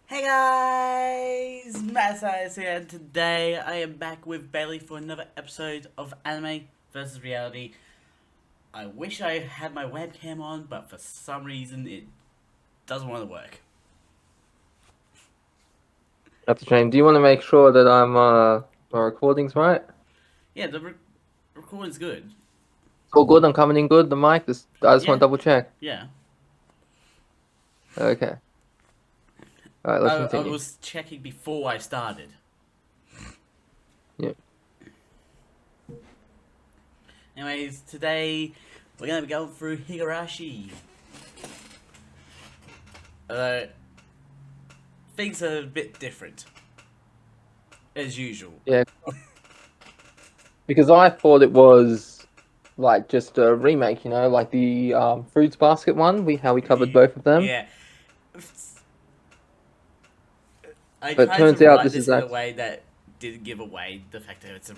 Hey guys, Matt Sayers here, and today I am back with Bailey for another episode of Anime versus Reality. I wish I had my webcam on, but for some reason it doesn't want to work. That's a shame. Do you want to make sure that my recording's right? Yeah, the recording's good. All good. I'm coming in good. The mic. I just want Yeah, to double check. yeah. Okay. All right. I, Let's I continue. was checking before I started. Yeah. Anyways, today we're gonna be going through Higurashi. Uh, things are a bit different, as usual. Yeah. Because I thought it was like just a remake. Like the Fruits Basket one. We covered both of them. Yeah. I But it tried to turns out write this this is in a actually. way that didn't give away the fact that it's a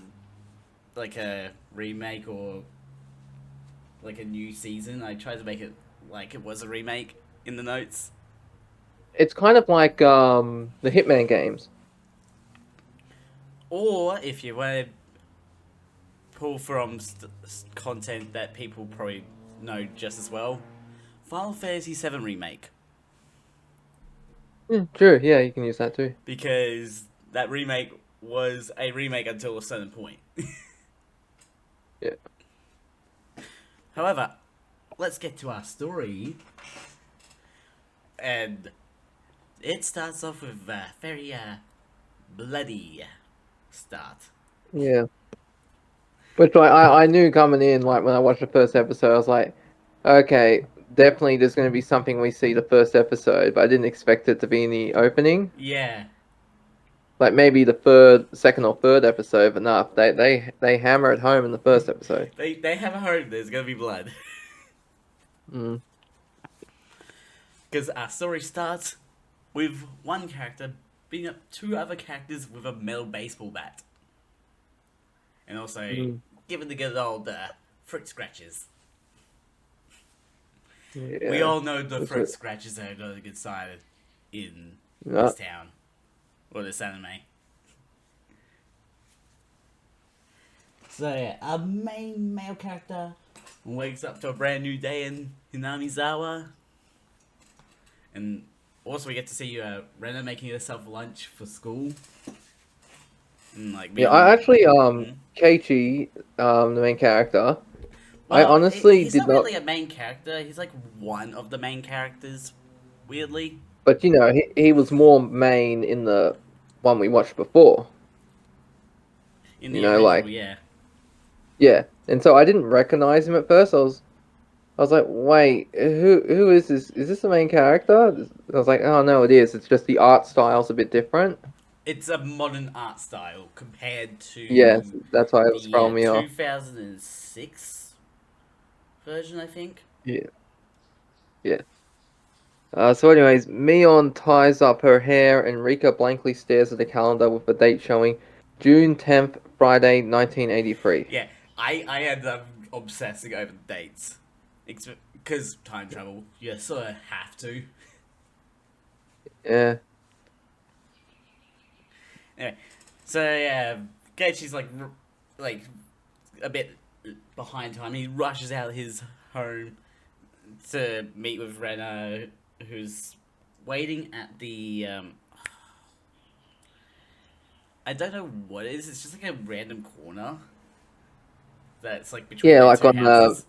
remake or like a new season. I tried to make it like it was a remake in the notes. It's kind of like the Hitman games. Or if you want to pull from content that people probably know just as well, Final Fantasy VII remake, Yeah, true. Yeah, you can use that too. because that remake was a remake until a certain point. Yeah. However, let's get to our story, and it starts off with a very bloody start. Yeah. Which I knew coming in, like when I watched the first episode, I was like, okay, definitely there's going to be something we see the first episode, but I didn't expect it to be in the opening. Yeah, Like maybe second or third episode, but no, they hammer it home in the first episode. they have a hope there's gonna be blood. Mm. Because our story starts with one character beating up two other characters with a metal baseball bat. And also Mm. giving the good old fruit scratches. We Yeah. all know the That's fruit it. scratches are not a good sign in this No. town or this anime. So yeah, our main male character wakes up to a brand new day in Hinamizawa, and also we get to see Rena making herself lunch for school, and like Yeah, I being. actually Mhm. Keiichi, the main character, I Well, honestly he's did not not, really a main character. He's like one of the main characters, weirdly, but he was more main in the one we watched before. in the original. Like. Yeah, Yeah, and so I didn't recognize him at first. I was like, wait, who is this? Is this the main character? I was like, oh no, it is. It's just the art style's a bit different. it's a modern art style compared Yes, to that's why it was the throwing me off. 2006 version, I think. Yeah, yeah. So, anyways, Mion ties up her hair, and Rika blankly stares at the calendar with the date showing June 10th, Friday, 1983. Yeah, I ended up obsessing over the dates. Because time travel, you sort of have to. Yeah, Anyway, so yeah, Geichi's like a bit behind time. He rushes out of his home to meet with Rena, who's waiting at the. I don't know what it is. It's just like a random corner that's like between yeah, their like two on the houses.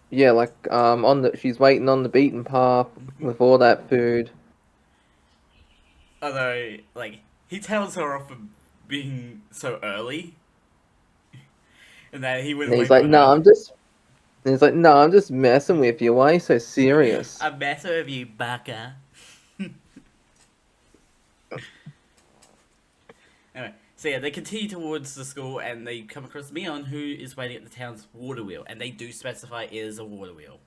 yeah, like on the she's waiting on the beaten path with all that food. Although, like, he tells her off for being so early, and that he And wouldn't he's wait like, for no, her. I'm just messing with you. Why are you so serious? I met her with you, baka. Anyway, so yeah, they continue towards the school and they come across Mion, who is waiting at the town's water wheel, and they do specify it is a water wheel.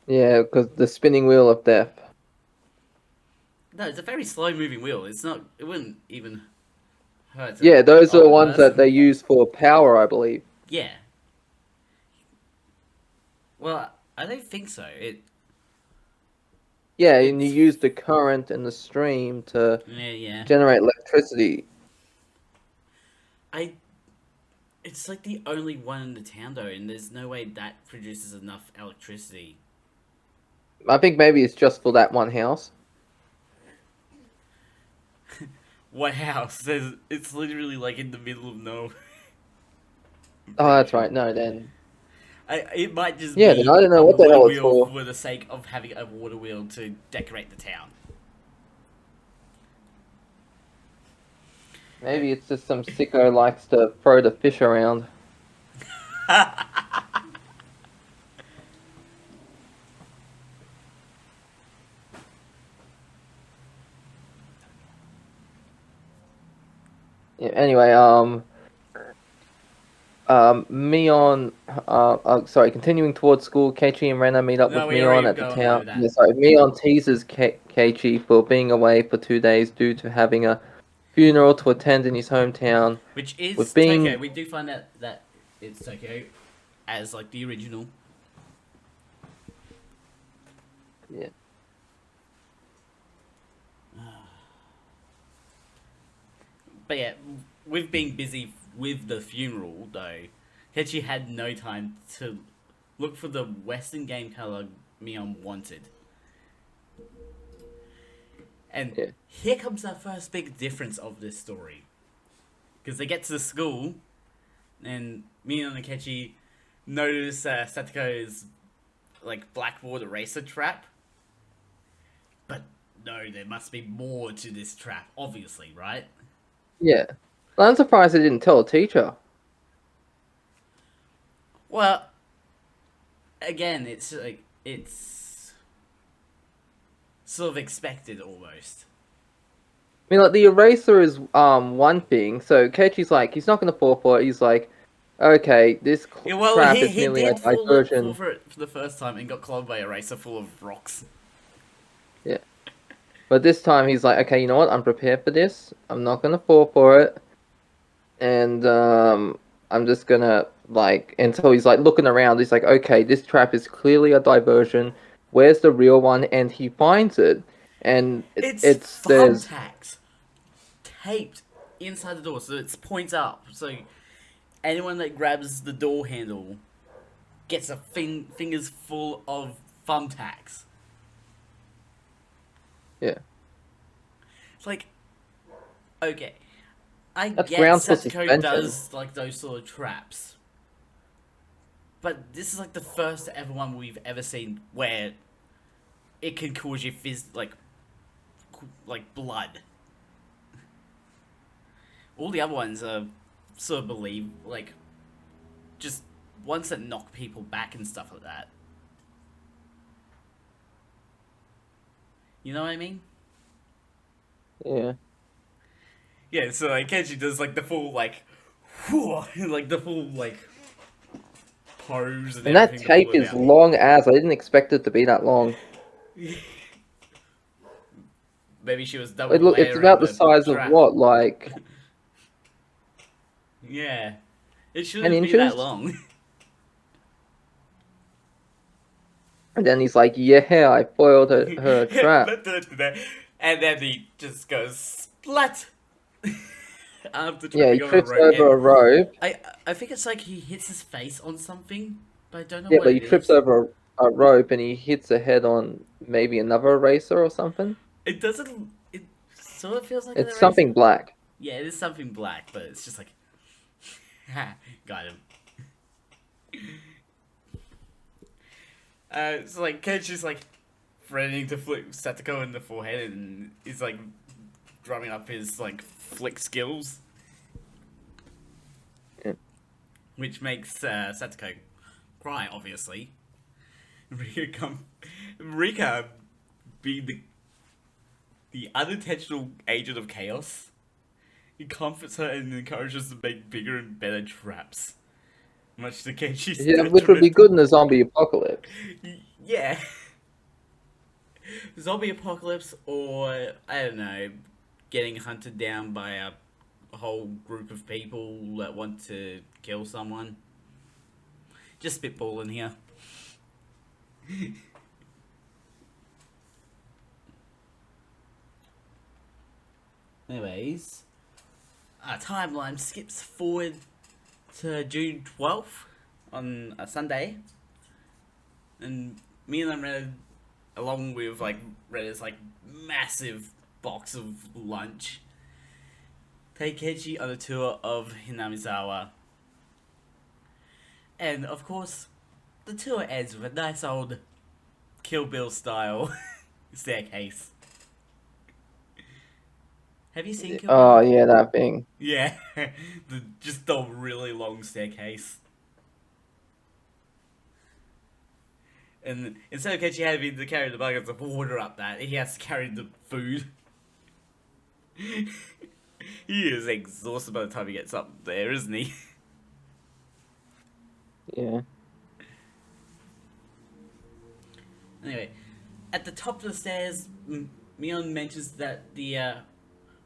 Yeah, because the spinning wheel of death. No, it's a very slow moving wheel. It's not. It wouldn't even hurt to Yeah, those are the old ones that they person. use for power, I believe. Yeah. Well, I don't think so. Yeah, and you It's use the current and the stream to yeah. generate electricity. I It's like the only one in the town though, and there's no way that produces enough electricity. I think maybe it's just for that one house. What house? It's literally like in the middle of nowhere. I'm Oh, pretty that's sure. right. No, then It might just yeah, then be I don't know a what the water hell it's wheel for. for the sake of having a water wheel to decorate the town. Maybe it's just some sicko likes to throw the fish around. Yeah, anyway, Mion, sorry, continuing towards school, Keiichi and Rena meet up No, with we already Mion at the gone town. over that. Yeah, sorry, Mion teases Keiichi for being away for 2 days due to having a funeral to attend in his hometown. Which With is Tokyo. being, We do find out that it's Tokyo as like the original. yeah, But yeah, with being busy with the funeral though, Hechi had no time to look for the Western game color Mion wanted. And yeah, here comes the first big difference of this story. Because they get to the school, and Mion and Kechi notice Satoko's like blackboard eraser trap. But no, there must be more to this trap, obviously, right? yeah. Well, I'm surprised they didn't tell a teacher. Well, again, it's sort of expected almost. I mean, like the eraser is one thing. So Keiichi's like, he's not gonna fall for it. He's like, okay, this Yeah, well, trap he is he merely a did fall diversion. for it for the first time and got clogged by a eraser full of rocks. Yeah. But this time he's like, okay, you know what? I'm prepared for this. I'm not gonna fall for it, and I'm just gonna like until he's like looking around. He's like, okay, this trap is clearly a diversion. Where's the real one? And he finds it, and It's it's there's thumbtacks taped inside the door, so it points up. So anyone that grabs the door handle gets a fingers full of thumbtacks. yeah. It's like, okay, I That's get grounds for Satoko suspension. does like those sort of traps, but this is like the first ever one we've ever seen where it can cause you like blood. All the other ones are sort of believe like just ones that knock people back and stuff like that. You know what I mean? Yeah. Yeah, so like Kenji does like the full like, like the full like pose and And that everything to pull tape it is out. long as I didn't expect it to be that long. Maybe she was It double look, it's layering about the the size of trap. what, like Yeah, it 10 shouldn't be that inches? long. And then he's like, yeah, I foiled her trap. And then he just goes splat after Yeah, he tripping over a trips rope. over And a rope. I think it's like he hits his face on something, but I don't know Yeah, what but he it trips is. over a rope and he hits a head on maybe another eraser or something. It doesn't. It sort of feels like an It's eraser. something black. Yeah, it is something black, but it's just like, ha, got him. So like Kenji's like threatening to flick Satoko in the forehead, and he's like drumming up his like flick skills, Yeah. which makes Satoko cry. Obviously, Rika being the unintentional agent of chaos. He comforts her and encourages to make bigger and better traps, much to Kenji's Yeah, which would be detriment. good in a zombie apocalypse. Yeah. Zombie apocalypse, or I don't know, getting hunted down by a whole group of people that want to kill someone. Just spitballing here. Anyways, our timeline skips forward to June 12th on a Sunday, and me and them read, along with like Reddit's like massive box of lunch, take Keiji on a tour of Hinamizawa. And of course, the tour ends with a nice old Kill Bill style staircase. Have you seen Kill Oh Bill? yeah, that thing. Yeah, just the really long staircase. And instead of Keiji having to carry the buckets of water up that, he has to carry the food. He is exhausted by the time he gets up there, isn't he? Yeah. Anyway, at the top of the stairs, Mion mentions that the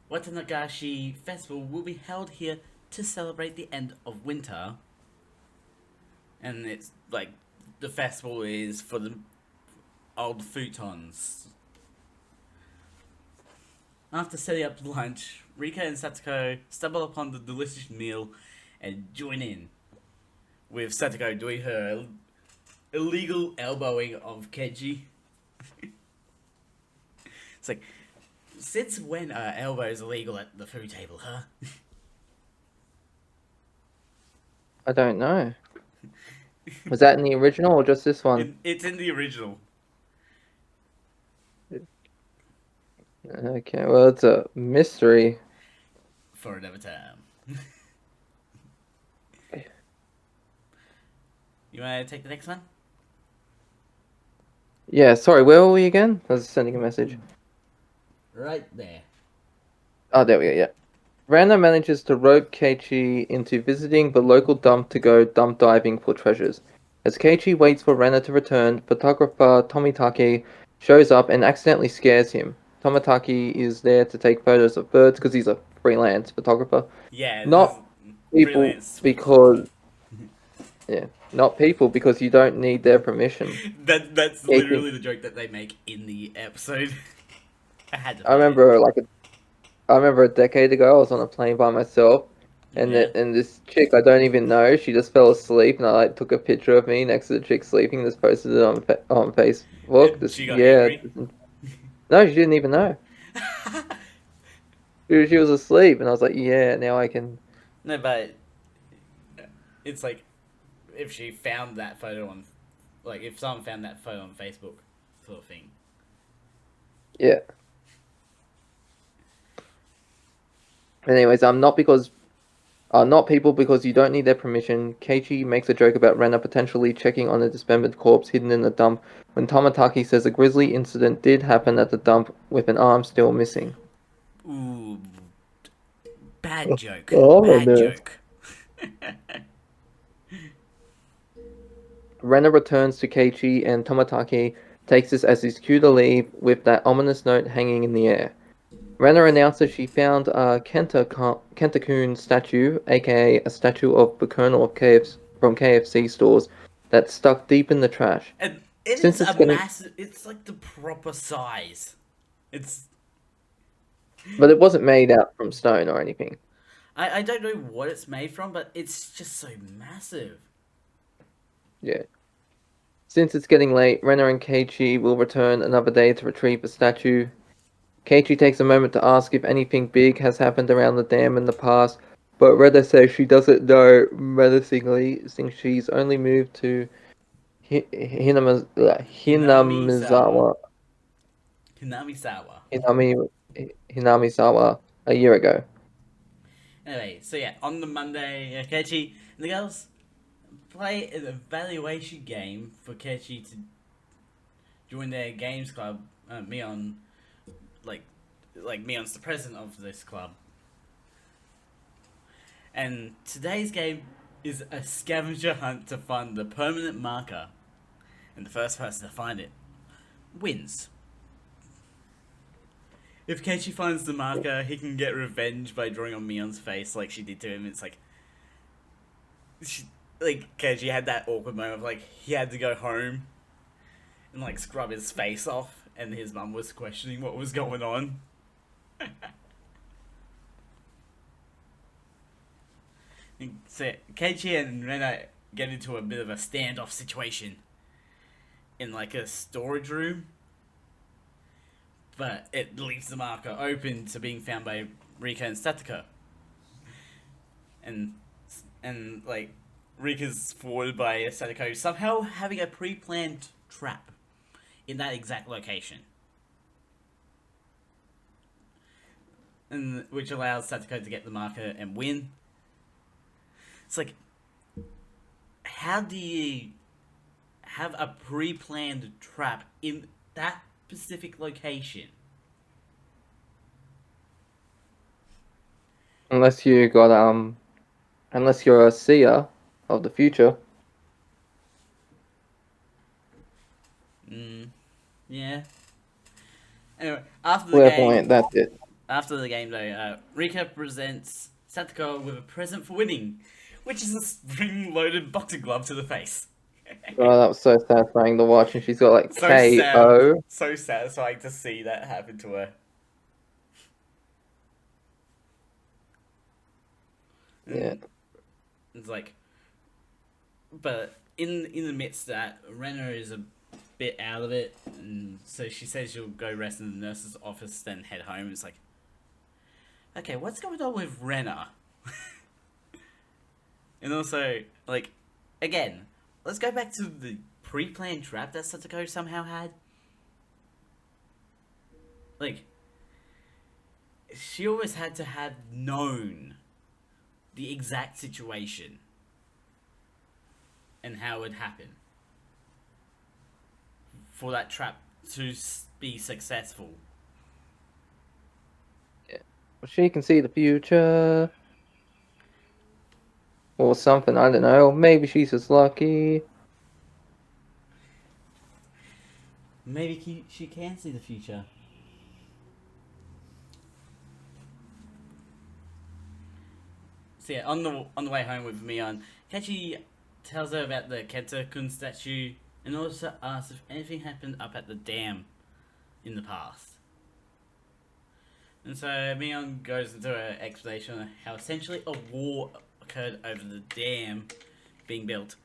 Watanagashi Festival will be held here to celebrate the end of winter. And it's like, the festival is for the old futons. After setting up lunch, Rika and Satoko stumble upon the delicious meal and join in, with Satoko doing her illegal elbowing of Keiji. It's like, since when are elbows illegal at the food table, huh? I don't know. Was that in the original or just this one? It's in the original. Okay, well, it's a mystery. For another time. You want to take the next one? Yeah, sorry, where were we again? I was sending a message. Right there. Oh, there we go, yeah. Rana manages to rope Keiichi into visiting the local dump to go dump diving for treasures. As Keiichi waits for Rana to return, photographer Tomitake shows up and accidentally scares him. Tomitake is there to take photos of birds because he's a freelance photographer. Yeah, this is Not people freelance. because... Yeah, not people because you don't need their permission. That's Keiichi. literally the joke that they make in the episode. I had to. I remember a decade ago I was on a plane by myself, and Yeah. and this chick I don't even know, she just fell asleep, and I like took a picture of me next to the chick sleeping, just posted it on Facebook. And she got angry. No, she didn't even know. She was asleep, and I was like, yeah, now I can. No, but it's like, if she found that photo on, like, if someone found that photo on Facebook, sort of thing. Yeah. Anyways, not people because you don't need their permission. Keiichi makes a joke about Rena potentially checking on a dismembered corpse hidden in the dump when Tomitake says a grisly incident did happen at the dump with an arm still missing. Ooh, bad joke. Oh, Bad no. joke. Rena returns to Keiichi and Tomitake takes this as his cue to leave with that ominous note hanging in the air. Rena announces she found a Kenta-kun statue, aka a statue of the Colonel of from KFC stores, that's stuck deep in the trash. And it Since is it's a getting, massive. It's like the proper size. It's. but it wasn't made out from stone or anything. I don't know what it's made from, but it's just so massive. Yeah. Since it's getting late, Rena and Keiichi will return another day to retrieve the statue. Keiichi takes a moment to ask if anything big has happened around the dam in the past, but Rena says she doesn't know menacingly, since she's only moved to Hinamizawa. Hinamizawa, Hinamizawa. Hinami, Hinamizawa a year ago. Anyway, so yeah, on the Monday, Kechi and the girls play an evaluation game for Kechi to join their games club. Mion, like Mion's the president of this club. And today's game is a scavenger hunt to find the permanent marker. And the first person to find it wins. If Keiichi finds the marker, he can get revenge by drawing on Mion's face like she did to him. It's like... Keiichi had that awkward moment of, like, he had to go home and, like, scrub his face off, and his mum was questioning what was going on. So Keiichi and Rena get into a bit of a standoff situation in like a storage room, but it leaves the marker open to being found by Rika and Satoko. And like Rika's forwarded by Satoko somehow having a pre-planned trap in that exact location, and which allows Satoko to get the marker and win. It's like, how do you have a pre-planned trap in that specific location? Unless unless you're a seer of the future. Yeah. Anyway, after the Clairvoyant, game, that's it. Rika presents Satoko with a present for winning, which is a spring-loaded boxing glove to the face. Oh, that was so satisfying to watch, and she's got like So sad, KO. so satisfying to see that happen to her. Yeah. It's like, but in the midst of that, Rena is a bit out of it, and so she says she'll go rest in the nurse's office, then head home. It's like, okay, what's going on with Rena? And also, like, again, let's go back to the pre-planned trap that Satoko somehow had. Like, she always had to have known the exact situation and how it would happen for that trap to be successful. Yeah. She can see the future. Or something, I don't know. Maybe she's just lucky. Maybe she can see the future. So yeah, on the way home with Mion, Kechi tells her about the Kenta-kun statue and also asks if anything happened up at the dam in the past. And so Mion goes into an explanation on how essentially a war occurred over the dam being built.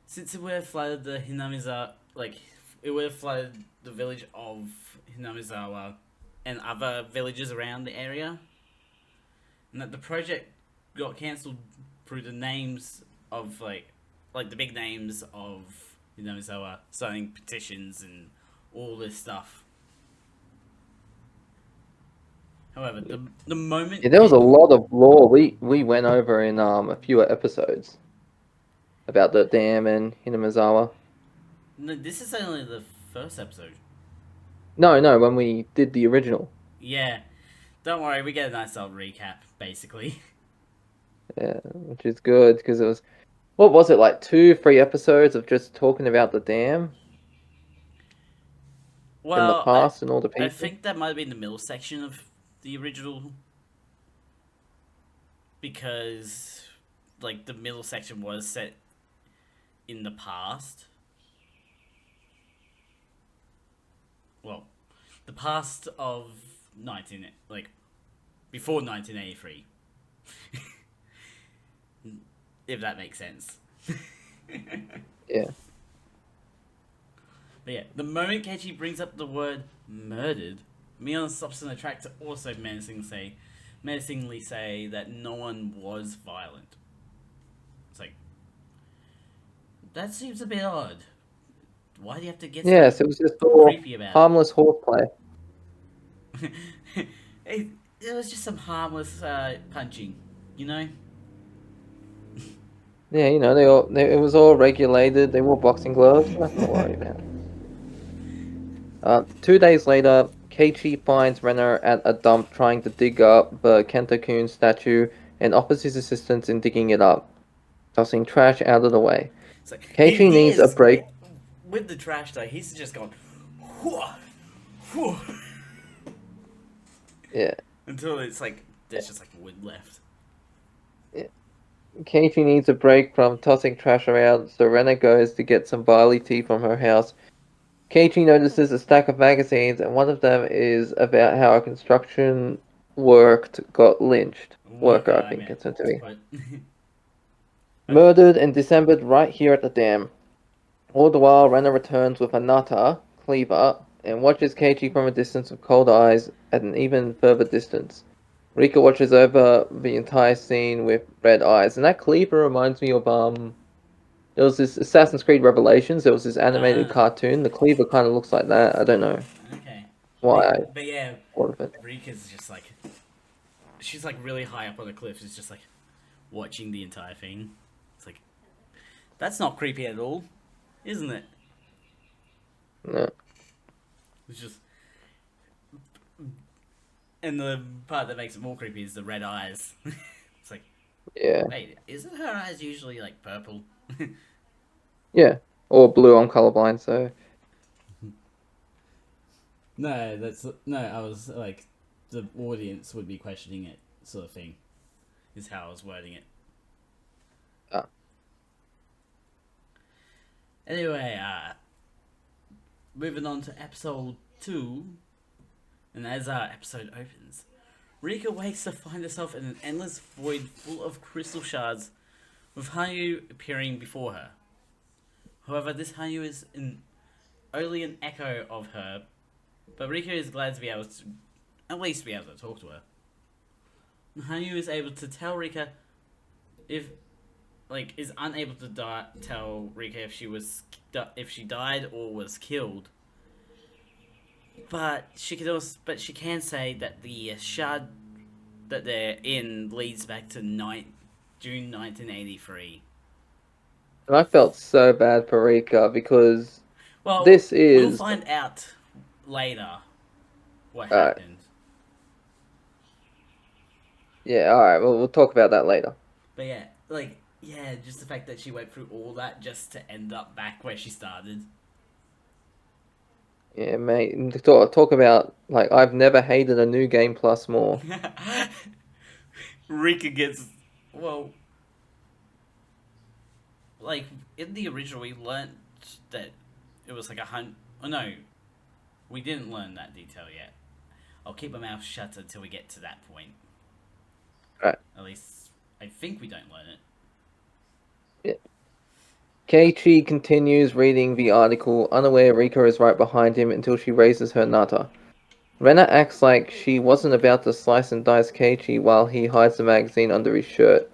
Since it would have flooded the Hinamizawa, it would have flooded the village of Hinamizawa and other villages around the area. And that the project got cancelled through the names of like the big names of Hinamizawa signing petitions and all this stuff. However, the moment Yeah, there was a lot of lore we went over in a few episodes about the dam and Hinamizawa. No, this is only the first episode. No, when we did the original. Yeah, don't worry, we get a nice little recap basically. Yeah, which is good because it was, what was it, like 2-3 episodes of just talking about the dam in the Well, past and all the I people? think that might have been the middle section of the original, because like the middle section was set in the past. Well, the past of 19 like before 1983. If that makes sense. Yeah. But yeah, the moment Keiichi brings up the word murdered, Mion stops in the track to also menacingly say that no one was violent. It's like, that seems a bit odd. Why do you have to get Yes, so it was just all creepy about harmless horseplay. it? It was just some harmless punching, you know? Yeah, it was all regulated. They wore boxing gloves. Nothing to worry about. 2 days later, Keiichi finds Renner at a dump trying to dig up the Kenta-kun statue and offers his assistance in digging it up, tossing trash out of the way. It's like, Keiichi he needs a is, break. with the trash though, he's just gone, whoo, whoo, Yeah, until it's like, there's just like wood left. yeah. Keiichi needs a break from tossing trash around, so Renner goes to get some barley tea from her house. Keiichi notices a stack of magazines, and one of them is about how a construction got lynched. Worker, Worker, I I think meant it's meant to to be. put. Murdered and dismembered right here at the dam. All the while, Rena returns with a Nata, Cleaver, and watches Keiichi from a distance with cold eyes at an even further distance. Rika watches over the entire scene with red eyes, and that Cleaver reminds me of there was this Assassin's Creed Revelations. There was this animated Uh, cartoon. The Cleaver kind of looks like that. I don't know okay. why I But yeah, thought of it. Rika's just like she's like really high up on the cliff. She's just like watching the entire thing. It's like that's not creepy at all, isn't it? No. It's just, and the part that makes it more creepy is the red eyes. It's like, Yeah, wait, isn't her eyes usually like purple? yeah, or blue. I'm colorblind, so No, that's no. I was like, the audience would be questioning it, sort of thing. Is how I was wording it. ah, Anyway, moving on to episode 2, and as our episode opens, Rika wakes to find herself in an endless void full of crystal shards, with Hayu appearing before her. However, this Hayu is only an echo of her, but Rika is glad to be able to, at least be able to talk to her. Hayu is able to tell Rika is unable to tell Rika if she died or was killed. But she can say that the shard that they're in leads back to June 1983. and I felt so bad for Rika because Well, this we'll is find out later what alright. happened. Yeah, all right. Well, we'll talk about that later. But yeah, just the fact that she went through all that just to end up back where she started. Yeah, mate. And talk about like I've never hated a new game plus more. Rika gets, well, like, in the original we learnt that it was like oh no, we didn't learn that detail yet. I'll keep my mouth shut until we get to that point. Right. At least, I think we don't learn it. Yeah. Keiichi continues reading the article, unaware Rika is right behind him until she raises her Nata. Rena acts like she wasn't about to slice and dice Keiichi while he hides the magazine under his shirt.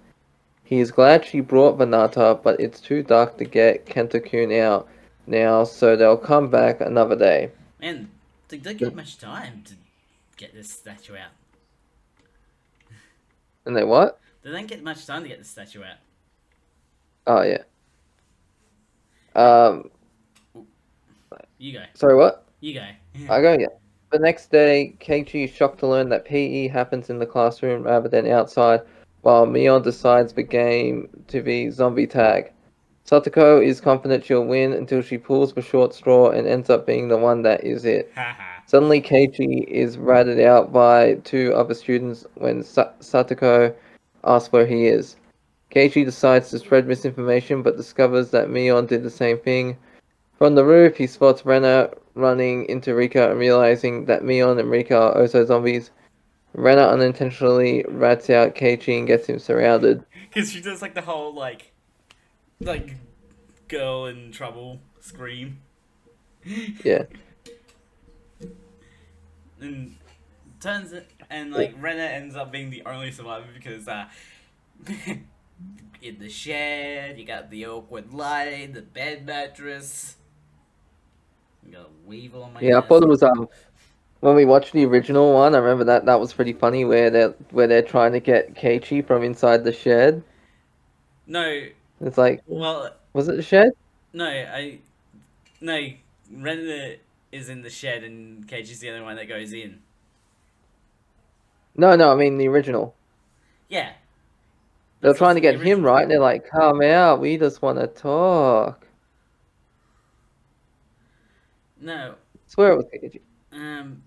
He is glad she brought the Nata, but it's too dark to get Kenta-kun out now, so they'll come back another day. Man, they don't get much time to get this statue out. And they what? They don't get much time to get this statue out. Oh yeah. Hey, you go. Sorry, what? You go. I go, yeah. The next day, Keiichi is shocked to learn that PE happens in the classroom rather than outside, while Mion decides the game to be zombie tag. Satoko is confident she'll win until she pulls the short straw and ends up being the one that is it. Haha. Suddenly, Keiichi is ratted out by two other students when Satoko asks where he is. Keiichi decides to spread misinformation but discovers that Mion did the same thing. From the roof, he spots Rena running into Rika and realizing that Mion and Rika are also zombies. Rena unintentionally rats out Keiichi and gets him surrounded. Because she does like the whole like girl in trouble scream. Yeah. And turns it, and like Rena ends up being the only survivor because in the shed you got the awkward light, the bed mattress. You got a weevil on my Yeah, I desk. thought it was when we watched the original one, I remember that was pretty funny where they're trying to get Keiichi from inside the shed. No, It's like, well, was it the shed? no, no, Rena is in the shed and Keiichi's the only one that goes in. No, I mean the original. Yeah. They're That's trying also to the get him original. right, and they're like, "Come out, we just want to talk." No. I swear it was Keiichi. Um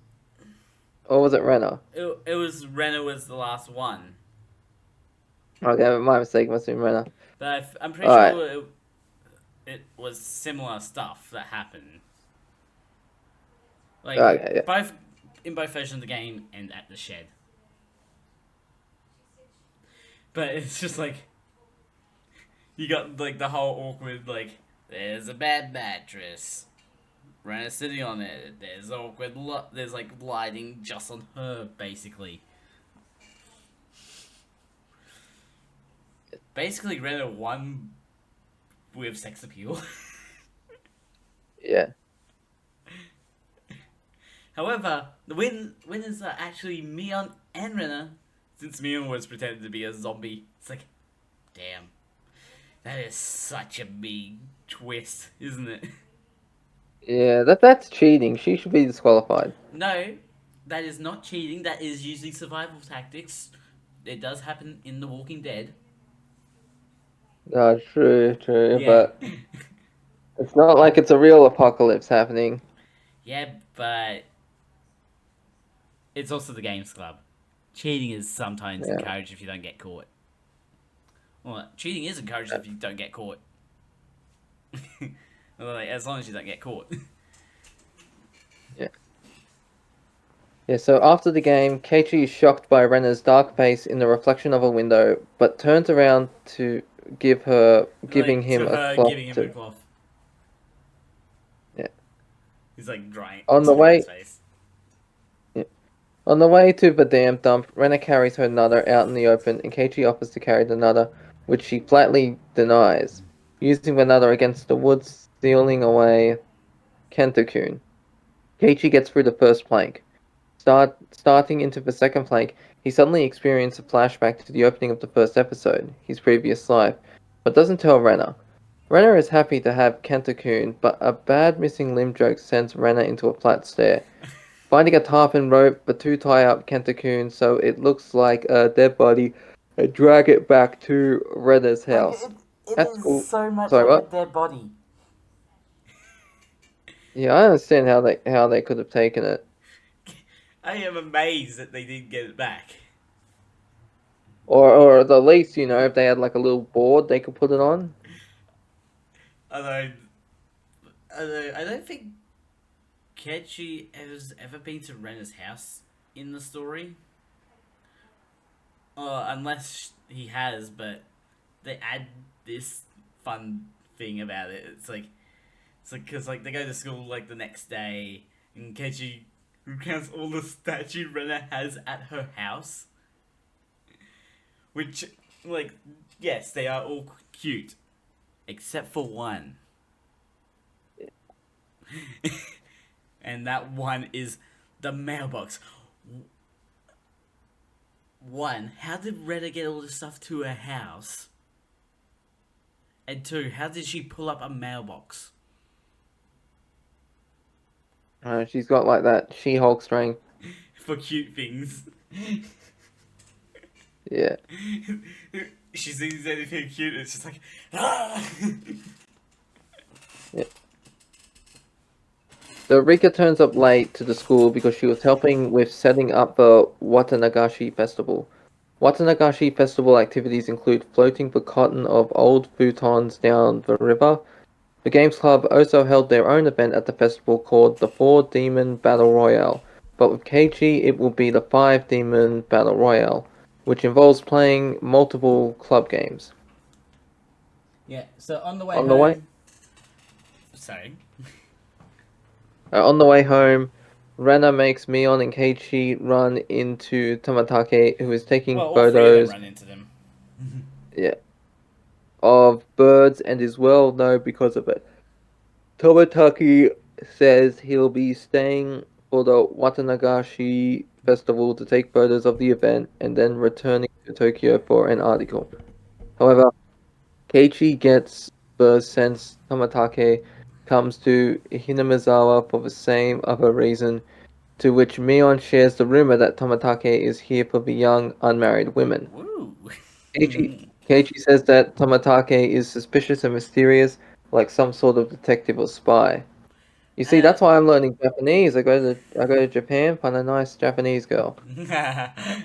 Or was it Rena? it was Rena was the last one. Okay, my mistake, must have been Rena. But I'm pretty Alright, sure it was similar stuff that happened. Like okay, yeah. both in both versions of the game and at the shed. But it's just like You got like the whole awkward like, there's a bad mattress. Rena's sitting on it. There's awkward. There's like lighting just on her, basically. Basically, Rena won with sex appeal. Yeah. However, the winners are actually Mion and Rena, since Mion was pretending to be a zombie. It's like, damn, that is such a big twist, isn't it? Yeah, that's cheating. She should be disqualified. No, that is not cheating. That is using survival tactics. It does happen in The Walking Dead. True, Yeah. but it's not like it's a real apocalypse happening. Yeah, but it's also the games club. Cheating is sometimes Yeah. encouraged if you don't get caught. Well, cheating is encouraged if you don't get caught. Like, as long as you don't get caught. Yeah, so after the game, Keiichi is shocked by Rena's dark face in the reflection of a window, but turns around to giving Like, him to a her cloth giving him a to. cloth. Yeah. He's like drying On the to dry way, his face. yeah. On the way to the dam dump, Rena carries her nutter out in the open, and Keiichi offers to carry the nutter, which she flatly denies, using the nutter against the wood, stealing away Kento-kun. Keiichi gets through the first plank. Starting into the second plank, he suddenly experiences a flashback to the opening of the first episode, his previous life, but doesn't tell Rena. Rena is happy to have Kento-kun, but a bad missing limb joke sends Rena into a flat stare. Finding a tarpon rope, the two tie up Kento-kun so it looks like a dead body and drag it back to Rena's Like, house. it At is school. so much Sorry, like a what? dead body. Yeah, I understand how they could have taken it. I am amazed that they didn't get it back. Or at the least, if they had like a little board they could put it on. Although, I don't think Kechi has ever been to Rena's house in the story. Unless he has, but they add this fun thing about it. It's like because like they go to school like the next day, and Kechi recounts all the statue Rena has at her house, which like yes they are all cute, except for one, and that one is the mailbox. One, how did Rena get all this stuff to her house? And two, how did she pull up a mailbox? She's got like that She-Hulk strength. For cute things. Yeah. She sees anything cute, it's just like, ah! Yeah. So Rika turns up late to the school because she was helping with setting up the Watanagashi Festival. Watanagashi Festival activities include floating the cotton of old futons down the river. The Games Club also held their own event at the festival called the Four Demon Battle Royale, but with Keiichi it will be the Five Demon Battle Royale, which involves playing multiple club games. Yeah, so on the way On the way, home. Sorry. on the way home, Rena makes Mion and Keiichi run into Tomatake, who is taking Well, all three of them photos, run into them. yeah, of birds and is well known because of it. Tomatake says he'll be staying for the Watanagashi festival to take photos of the event and then returning to Tokyo for an article. However, Keiichi gets the sense Tomatake comes to Hinamizawa for the same other reason, to which Mion shares the rumor that Tomatake is here for the young unmarried women. Woo! Keiichi, Keiichi says that Tomatake is suspicious and mysterious, like some sort of detective or spy. You see, uh, that's why I'm learning Japanese. I go to Japan, find a nice Japanese girl. it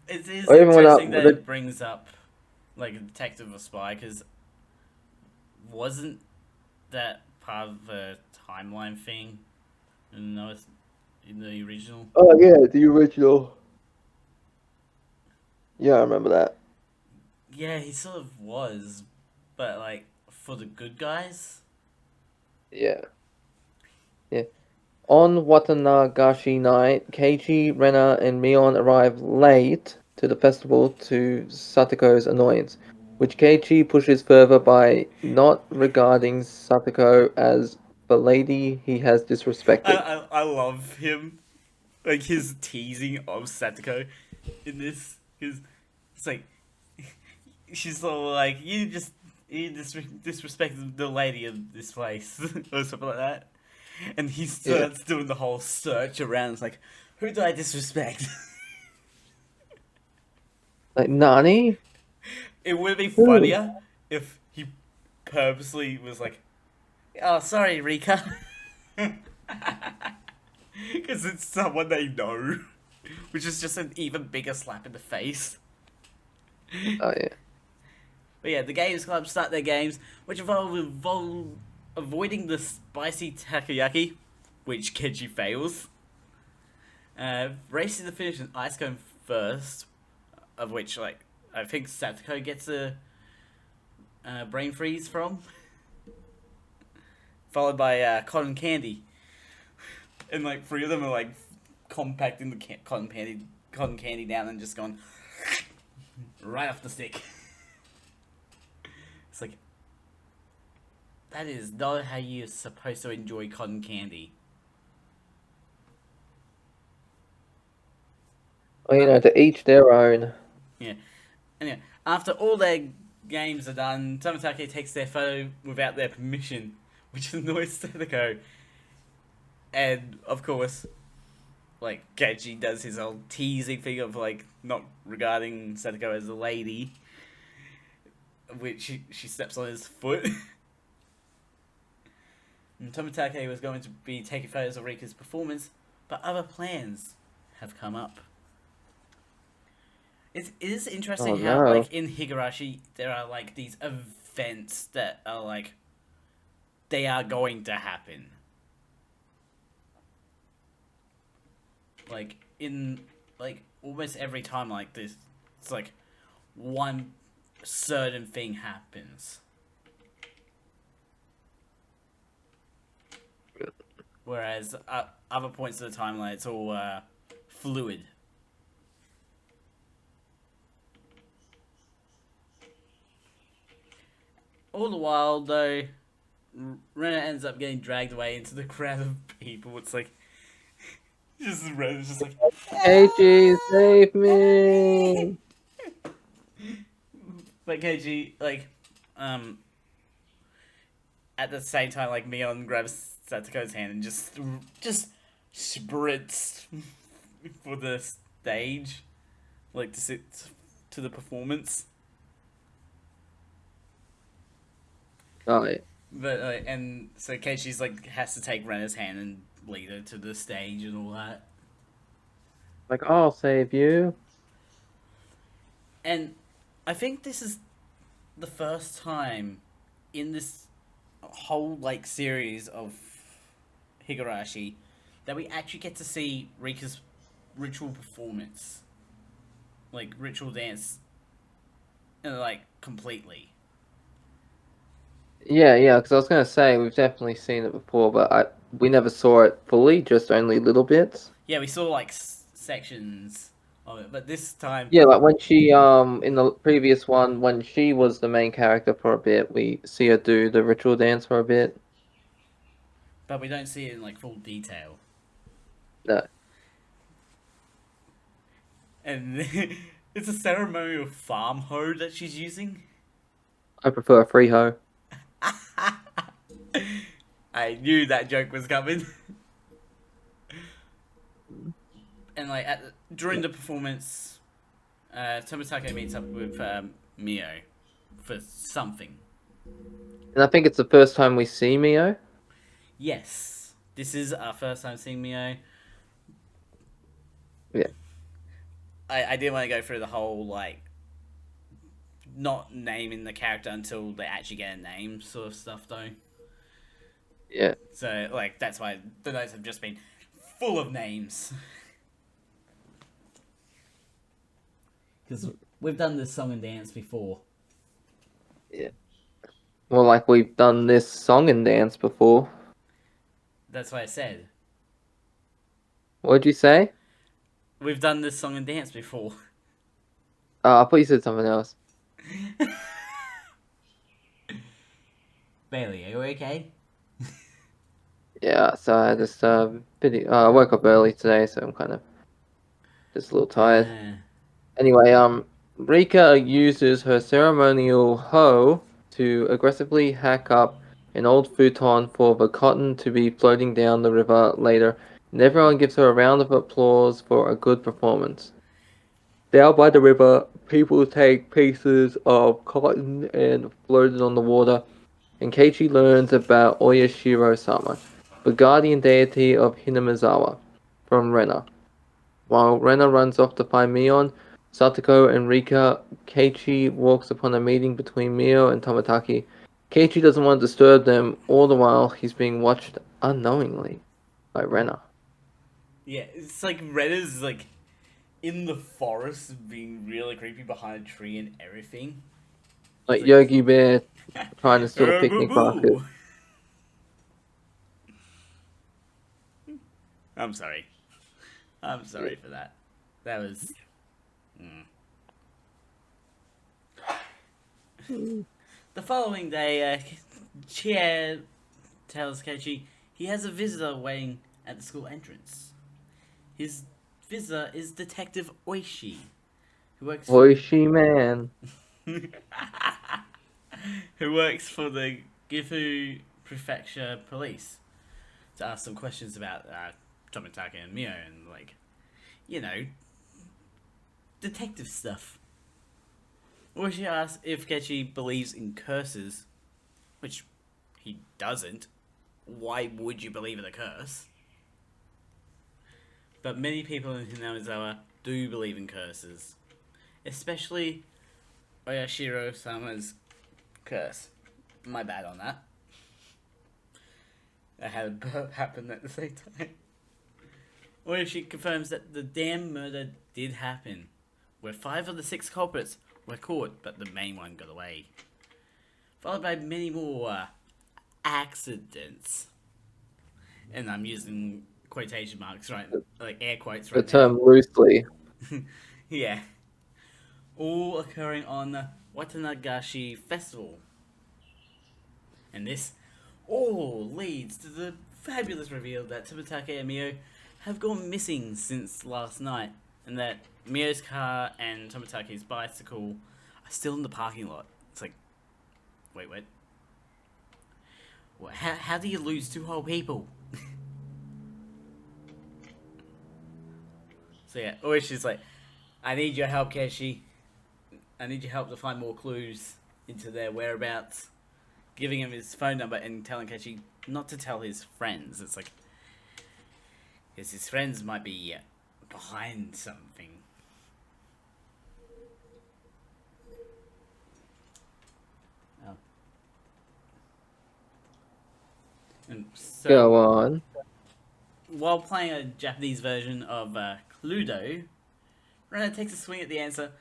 is Or even when I interesting that it brings up like a detective or spy, because wasn't that part of the timeline thing? No, it's in the original. oh yeah, the original. Yeah, I remember that. Yeah, he sort of was, but like for the good guys. Yeah. Yeah. On Watanagashi night, Keiji, Rena, and Mion arrive late to the festival to Satoko's annoyance, which Keiichi pushes further by not regarding Satoko as the lady he has disrespected. I love him, like his teasing of Satoko in this, because it's like she's all like you disrespected the lady of this place or something like that, and he Yeah. starts doing the whole search around. It's like, who do I disrespect? Like, Nani? It would be Who? funnier if he purposely was like, "Oh, sorry, Rika," because it's someone they know, which is just an even bigger slap in the face. Oh, yeah. But yeah, the Games Club start their games, which involve avoiding the spicy takoyaki, which Kenji fails. Race to the finish and ice cone first, of which like I think Satoko gets a brain freeze from, followed by cotton candy, and like three of them are like compacting the cotton candy down and just going right off the stick. It's like, that is not how you're supposed to enjoy cotton candy. Well, to each their own. Yeah. Anyway, after all their games are done, Tomitake takes their photo without their permission, which annoys Satoko. And, of course, like, Gachi does his old teasing thing of, like, not regarding Satoko as a lady, which she steps on his foot. And Tomitake was going to be taking photos of Rika's performance, but other plans have come up. It is interesting Oh, how, no. like, in Higurashi, there are, like, these events that are, like, they are going to happen. Like, in, like, almost every time like this, it's like, one certain thing happens. Whereas, other points of the timeline, it's all, fluid. All the while, though, Rena ends up getting dragged away into the crowd of people. It's like, Rena's just like, Keiji, save help me! me! But Keiji, like, um, at the same time, like, Mion grabs Satoko's hand and just sprints for the stage, like, to sit to the performance. Oh, yeah. But and so Keishi's like has to take Rena's hand and lead her to the stage and all that. Like, I'll save you. And I think this is the first time in this whole like series of Higurashi that we actually get to see Rika's ritual performance, like ritual dance, like completely. Yeah, because I was going to say, we've definitely seen it before, but we never saw it fully, just only little bits. Yeah, we saw like sections of it, but this time, Yeah, like when she, in the previous one, when she was the main character for a bit, we see her do the ritual dance for a bit. but we don't see it in like full detail. No, And it's a ceremonial farm hoe that she's using. I prefer a free hoe. I knew that joke was coming. And like during the performance, Tomitake meets up with Mio for something. And I think it's the first time we see Mio. Yes, this is our first time seeing Mio. Yeah. I didn't want to go through the whole like not naming the character until they actually get a name sort of stuff though. Yeah. So like that's why the notes have just been full of names. Because we've done this song and dance before. Yeah. Well, like we've done this song and dance before. That's what I said. What'd you say? We've done this song and dance before. I thought you said something else. Bailey, are you okay? Yeah, so I just I woke up early today, so I'm kind of just a little tired. Anyway, Rika uses her ceremonial hoe to aggressively hack up an old futon for the cotton to be floating down the river later, and everyone gives her a round of applause for a good performance. Down by the river, people take pieces of cotton and float it on the water, and Keiichi learns about Oyashiro-sama, the guardian deity of Hinamizawa, from Rena. While Rena runs off to find Mion, Satoko and Rika, Keiichi walks upon a meeting between Mio and Tomitaki. Keiichi doesn't want to disturb them, all the while he's being watched unknowingly by Rena. Yeah, it's like Red is like in the forest being really creepy behind a tree and everything. Like It's Yogi Bear trying to steal a boo picnic basket. boo. I'm sorry. I'm sorry for that. That was. The following day, Chia tells Keiichi he has a visitor waiting at the school entrance. His visitor is Detective Oishi, who works for Oishi man. who works for the Gifu Prefecture Police to ask some questions about Tomitaka and Mio and like, you know, detective stuff. Oishi asks if Keiichi believes in curses, which he doesn't. Why would you believe in a curse? But many people in Hinamizawa do believe in curses, especially Oyashiro-sama's curse. My bad on that. I had a burp happen at the same time. Oishi confirms that the damn murder did happen, where 5 of the 6 culprits were caught, but the main one got away. Followed by many more accidents. And I'm using quotation marks, right? Like air quotes The right term now. loosely. Yeah. All occurring on the Watanagashi Festival. And this all leads to the fabulous reveal that Tomitake and Mio have gone missing since last night, and that Mio's car and Tomitake's bicycle are still in the parking lot. It's like, wait, what? How do you lose 2 whole people? So yeah, always she's like, I need your help, Keshi. I need your help to find more clues into their whereabouts. Giving him his phone number and telling Keshi not to tell his friends. It's like, because his friends might be behind something. Oh. And so, Go on. while playing a Japanese version of Cluedo, Rena takes a swing at the answer,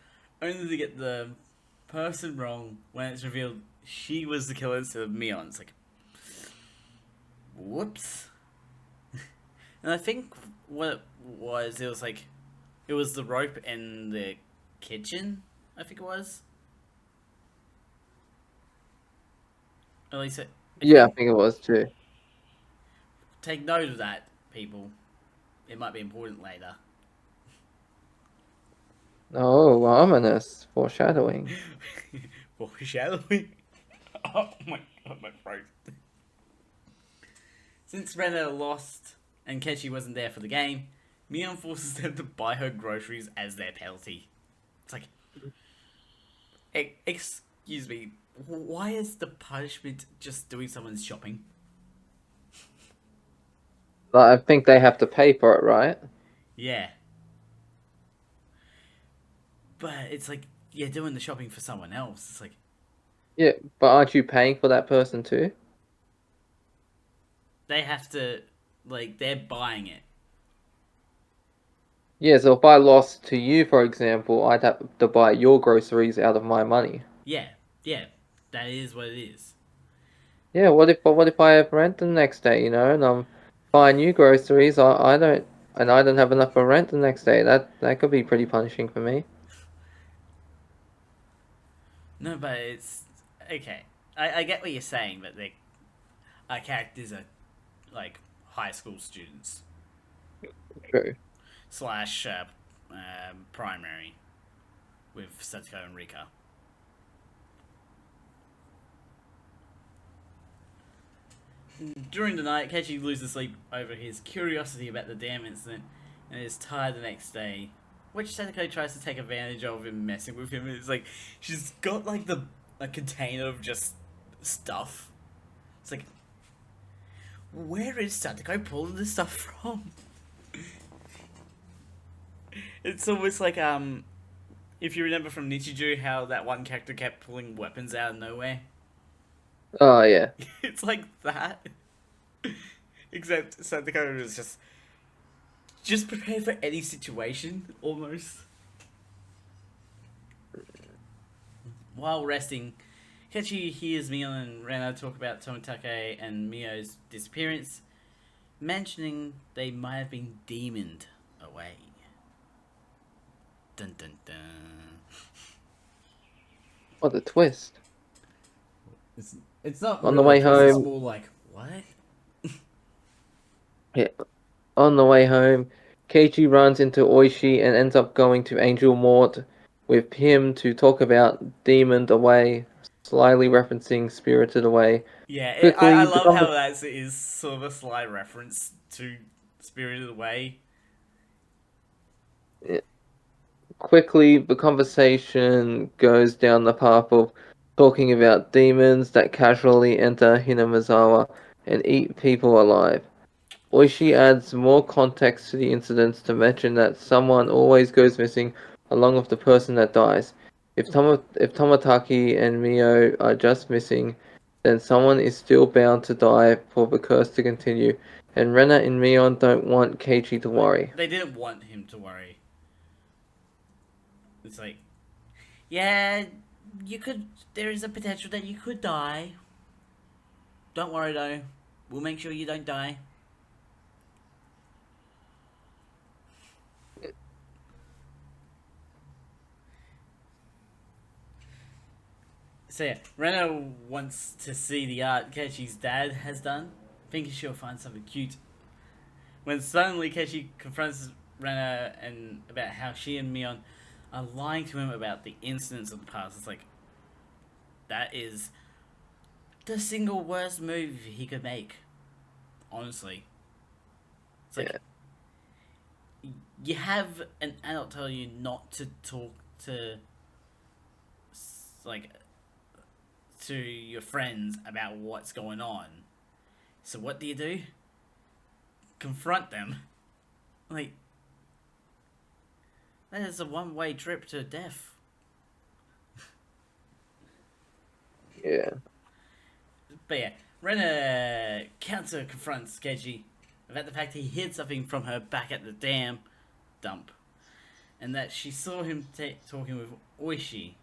only to get the person wrong when it's revealed she was the killer instead of Mion. It's like, whoops. And I think what it was like, it was the rope in the kitchen, I think it was. At least, Yeah, I think it was too. take note of that, people. It might be important later. Oh, ominous foreshadowing. Foreshadowing. Oh my god, my throat. Since Rena lost and Keshi wasn't there for the game, Mion forces them to buy her groceries as their penalty. It's like, excuse me, why is the punishment just doing someone's shopping? I think they have to pay for it, right? Yeah. But it's like, you're doing the shopping for someone else. It's like, Yeah, but aren't you paying for that person too? they have to, like, they're buying it. Yeah, so if I lost to you, for example, I'd have to buy your groceries out of my money. Yeah, yeah, that is what it is. Yeah, what if I have rent the next day, and I'm buying new groceries, I don't have enough for rent the next day. That could be pretty punishing for me. No, but it's okay. I get what you're saying, but our characters are like high school students True. slash primary with Satoko and Rika. During the night, Kechi loses sleep over his curiosity about the damn incident and is tired the next day. Which Satoko tries to take advantage of him messing with him. It's like she's got like a container of just stuff. It's like, where is Satoko pulling this stuff from? It's almost like if you remember from Nichiju how that one character kept pulling weapons out of nowhere. Oh yeah. It's like that. Except Satoko is just prepared for any situation, almost. While resting, Kechi hears Mion and Rena talk about Tomitake and Mio's disappearance, mentioning they might have been demoned away. Dun dun dun. What a twist. It's not On the really a way twist, it's home, more like, what? yeah, on the way home, Keiichi runs into Oishi and ends up going to Angel Mort with him to talk about Demoned Away, slyly referencing Spirited Away. Yeah, I Quickly, the love how conver- that is sort of a sly reference to Spirited Away. quickly the conversation goes down the path of talking about demons that casually enter Hinamizawa and eat people alive. Oishi adds more context to the incidents to mention that someone always goes missing along with the person that dies. If Toмотaki and Mio are just missing, then someone is still bound to die for the curse to continue, and Rena and Mion don't want Keiichi to Like, worry. they didn't want him to worry. It's like, yeah, you could. There is a potential that you could die. Don't worry though. We'll make sure you don't die. So yeah, Rena wants to see the art Keshi's dad has done, thinking she'll find something cute. When suddenly Keshi confronts Rena and about how she and Mion are lying to him about the incidents of the past. It's like, that is the single worst move he could make. Honestly, it's like, Yeah, you have an adult tell you not to talk to like to your friends about what's going on. So what do? Confront them. Like, that is a one-way trip to death. yeah, But yeah, Rena counter confronts Keiji about the fact he hid something from her back at the dam dump, and that she saw him talking with Oishi.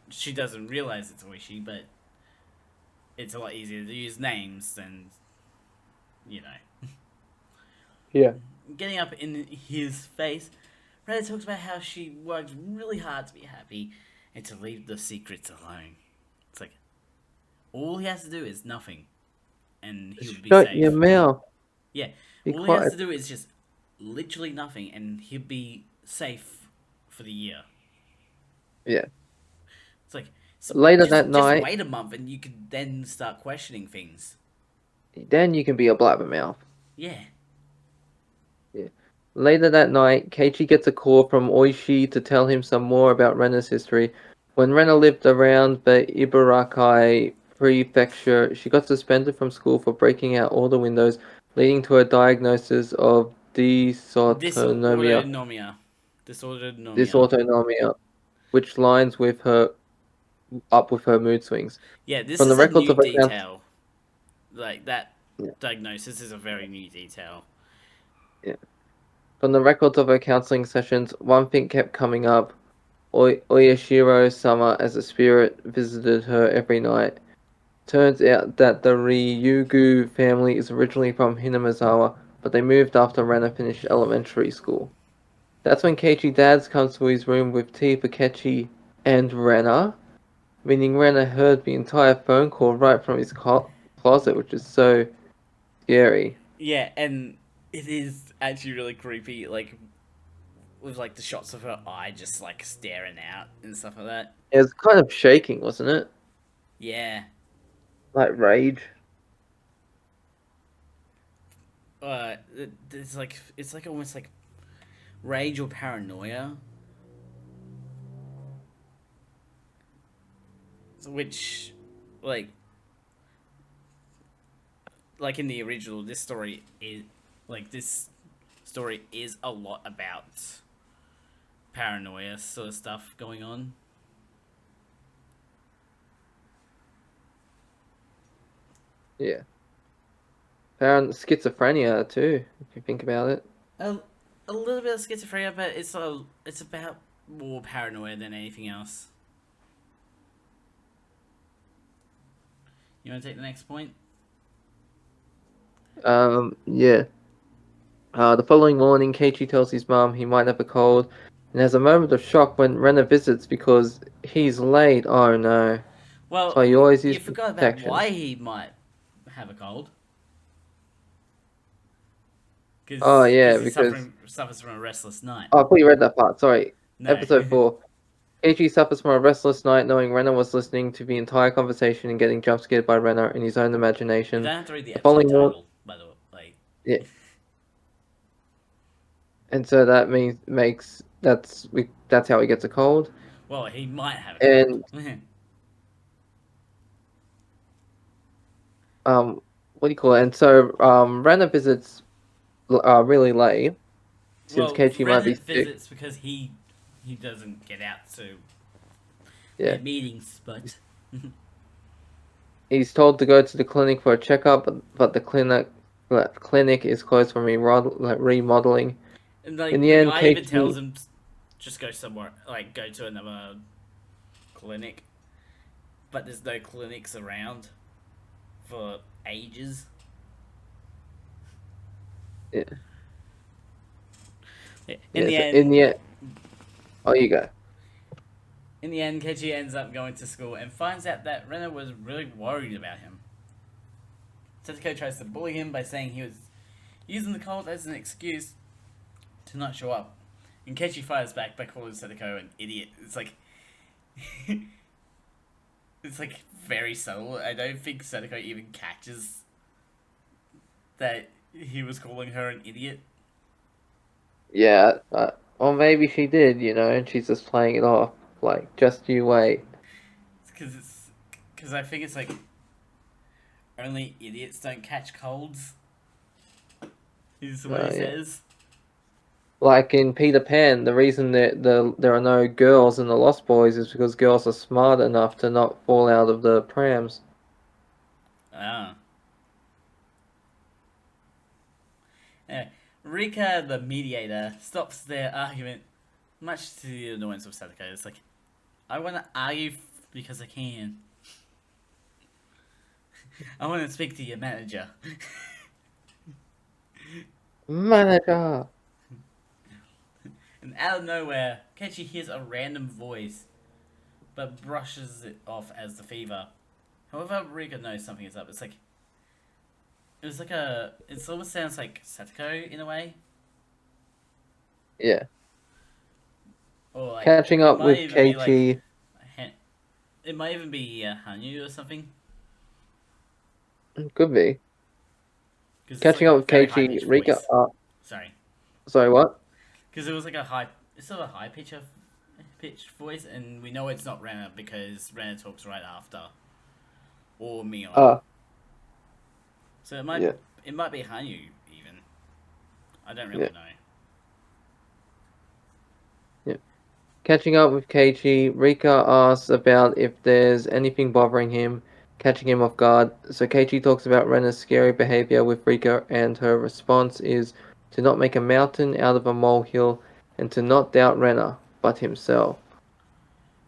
She doesn't realize it's Oishi, but it's a lot easier to use names than, you know. yeah. Getting up in his face, Rena talks about how she worked really hard to be happy and to leave the secrets alone. It's like, all he has to do is nothing, and he'll be Shut your safe. mouth. Yeah, Be all he has quiet. to do is just literally nothing, and he'll be safe for the year. Yeah. It's like, so Later that just night, wait a month, and you can then start questioning things. then you can be a blabbermouth. Yeah, Yeah. Later that night, Keiichi gets a call from Oishi to tell him some more about Rena's history. When Rena lived around the Ibaraki prefecture, she got suspended from school for breaking out all the windows, leading to a diagnosis of dysautonomia, dysautonomia. dysautonomia, which lines with her up with her mood swings. Yeah, this From the is a records new of accounts, detail. Like that yeah, diagnosis is a very new detail. yeah. From the records of her counseling sessions, one thing kept coming up. Oyashiro-sama as a spirit visited her every night. Turns out that the Ryugu family is originally from Hinamizawa, but they moved after Rena finished elementary school. That's when Keiichi Dad's comes to his room with tea for Keiichi and Rena, meaning Rena heard the entire phone call right from his closet, which is so scary. Yeah, and it is actually really creepy, like with like the shots of her eye just like staring out and stuff like that. It was kind of shaking, wasn't it? Yeah. Like rage. It's like almost like rage or paranoia, which, like, in the original, this story is a lot about paranoia sort of stuff going on. Yeah. Found schizophrenia too, if you think about it. A, a little bit of schizophrenia, but it's about more paranoia than anything else. You want to take the next point? Yeah. The following morning, Keiichi tells his mom he might have a cold, and has a moment of shock when Rena visits because he's late. Oh no. That's Well, why you always use you forgot about protection. why he might have a cold. Oh yeah, Because he because suffers from a restless night. oh, I thought you read that part. Sorry. No. Episode 4. Keiichi suffers from a restless night knowing Rena was listening to the entire conversation and getting jump scared by Rena in his own You imagination. don't have to read the The episode following morning, title, by the way. Like, yeah, and so that makes that's how he gets a cold. well, he might have a cold. And what do you call it? And so Rena visits really late since Well, Keiichi might be Reddit sick. visits because he doesn't get out to Yeah, their meetings, but he's told to go to the clinic for a checkup, but the clinic is closed for remodeling. and In like the the end, guy even Keiichi, tells him just go somewhere, like go to another clinic, but there's no clinics around for ages. yeah, In yeah. the So in the end, end, oh, you go. Keiji ends up going to school and finds out that Rena was really worried about him. Setsuko tries to bully him by saying he was using the cold as an excuse to not show up. And Keiji fires back by calling Setsuko an idiot. It's like it's like very subtle. I don't think Setsuko even catches that he was calling her an idiot. Yeah, or maybe she did, and she's just playing it off. Like, just you wait. Because I think it's like only idiots don't catch colds. Is what he Yeah. says. Like in Peter Pan, the reason that there are no girls in the Lost Boys is because girls are smart enough to not fall out of the prams. Ah. Anyway, Rika, the mediator, stops their argument, much to the annoyance of Satoko. It's like, I want to argue because I can. I want to speak to your manager. Manager. And out of nowhere, Kechi hears a random voice, but brushes it off as the fever. However, Rika knows something is up. It's like, it almost sounds like Satoko in a way. Yeah. Or like, Catching it up might with even be like, Keiichi. it might even be Hanyu or something. Could be. Because it's like Catching up a with very high Keiichi, pitched Rika. voice. Sorry. Sorry, what? Because it was like it's sort of a high pitched voice, and we know it's not Rena because Rena talks right after, or Mion. So Yeah. it might be Hanyu even. I don't really Yeah. know. Yeah. Catching up with Keiichi, Rika asks about if there's anything bothering him, catching him off guard. So Keiichi talks about Rena's scary behavior with Rika, and her response is to not make a mountain out of a molehill and to not doubt Rena, but himself.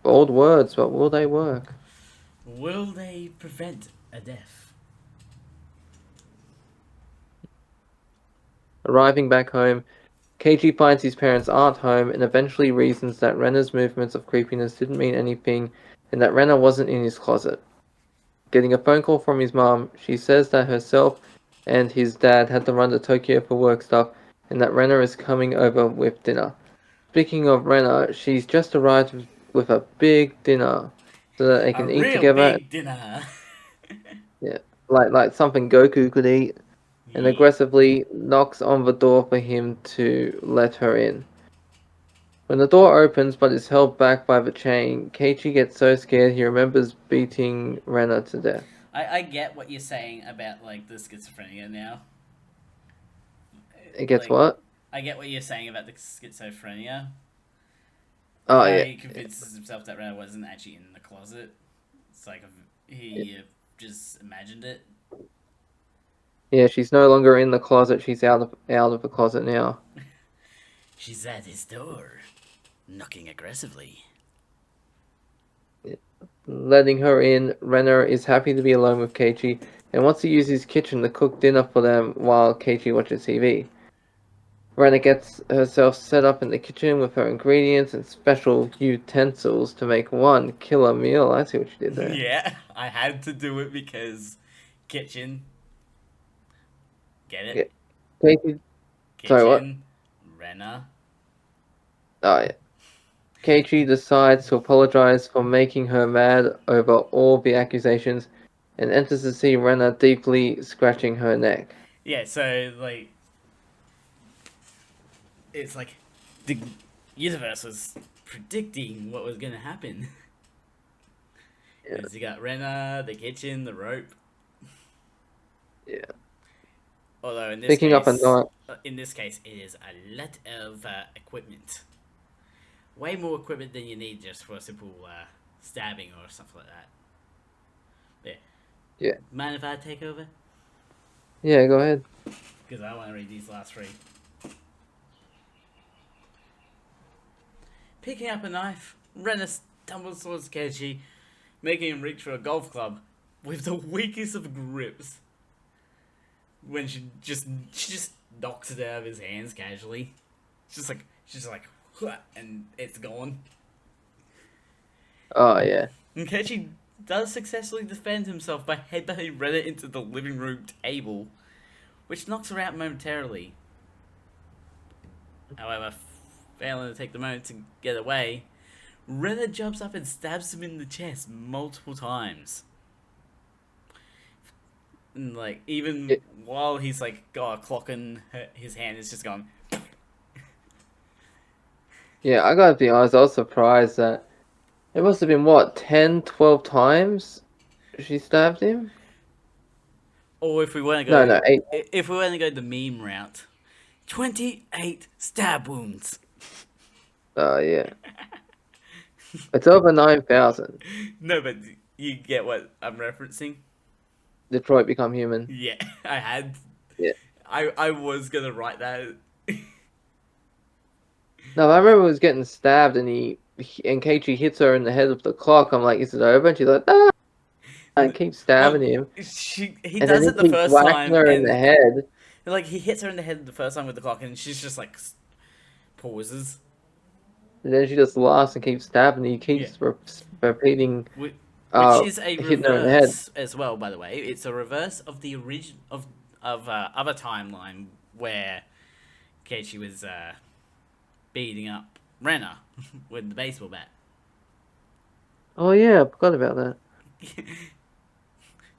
Bold words, but will they work? Will they prevent a death. Arriving back home, Keiji finds his parents aren't home and eventually reasons that Rena's movements of creepiness didn't mean anything and that Rena wasn't in his closet. Getting a phone call from his mom, she says that herself and his dad had to run to Tokyo for work stuff and that Rena is coming over with dinner. Speaking of Rena, she's just arrived with a big dinner so that they A can eat real together. big dinner. Yeah, like something Goku could eat, and Yeah. aggressively knocks on the door for him to let her in. When the door opens but is held back by the chain, Keiichi gets so scared he remembers beating Rena to death. I get what you're saying about like the schizophrenia now. It gets Like, what? I get what you're saying about the schizophrenia. Like Oh how yeah, he convinces himself that Rena wasn't actually in the closet. It's like he just imagined it. yeah. She's no longer in the closet. She's out of the closet now. She's at his door, knocking aggressively. Letting her in, Renner is happy to be alone with Keiichi and wants to use his kitchen to cook dinner for them while Keiichi watches TV. Renner gets herself set up in the kitchen with her ingredients and special utensils to make one killer meal. I see what you did there. Yeah, I had to do it because kitchen. Get Yeah. it? Keiichi, sorry, what? Kitchen. Rena. Oh, yeah. Keiichi decides to apologize for making her mad over all the accusations and enters to see Renner deeply scratching her neck. Yeah, so like it's like the universe was predicting what was gonna happen. Yeah, Because you got Rena, the kitchen, the rope. yeah. Although Picking up a knife. in this case, it is a lot of equipment. Way more equipment than you need just for a simple stabbing or stuff like that. Yeah. Yeah, Mind if I take over? yeah. Go ahead. Because I want to read these last three. Picking up a knife, Rena stumbles towards Keiji, making him reach for a golf club with the weakest of grips. When she just knocks it out of his hands casually. She's like, and it's gone. Oh yeah, And Keiji does successfully defend himself by headbutting Rena into the living room table, which knocks her out momentarily. However, failing to take the moment to get away, Rena jumps up and stabs him in the chest multiple times. And like even yeah. while he's like got a clock in his hand, it's just gone. Yeah, I gotta be honest. I was surprised that it must have been what 10, 12 times she stabbed him. Or if we want to No, go, no, 8. if we want to go the meme route, 28 stab wounds. Oh yeah, it's over 9,000. No, but you get what I'm referencing. Detroit Become Human. Yeah, I had. Yeah. I was gonna write that. No, I remember he was getting stabbed, and and Keiichi hits her in the head with the clock. I'm like, is it over? And she's like, ah, and keeps stabbing Well, him, he and then does he it the keeps first whacking time, her in the and head. like he hits her in the head the first time with the clock, and she's just like pauses. And then she just laughs and keeps stabbing. And he Yeah, keeps repeating, which is a hitting her in the head. reverse as well. By the way, it's a reverse of the origin of other timeline where Keiichi was beating up Rena with the baseball bat. Oh yeah, I forgot about that.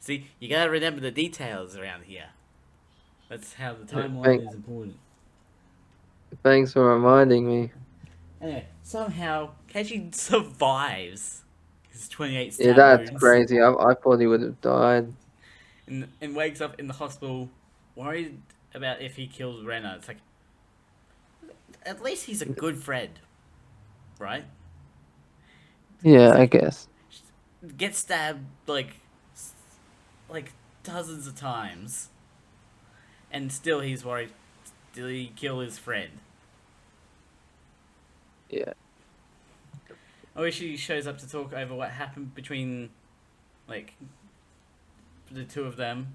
See, you gotta remember the details around here. That's how the Yeah, timeline is important. thanks for reminding me. Anyway, somehow Keiichi survives his 28 Yeah, stab that's wounds crazy. I thought he would have died. and wakes up in the hospital worried about if he kills Rena. It's like, at least he's a good friend, right? Yeah, It's I like, guess. get stabbed like dozens of times, and still he's worried. Did he kill his friend? Yeah. I wish he shows up to talk over what happened between, like, the two of them.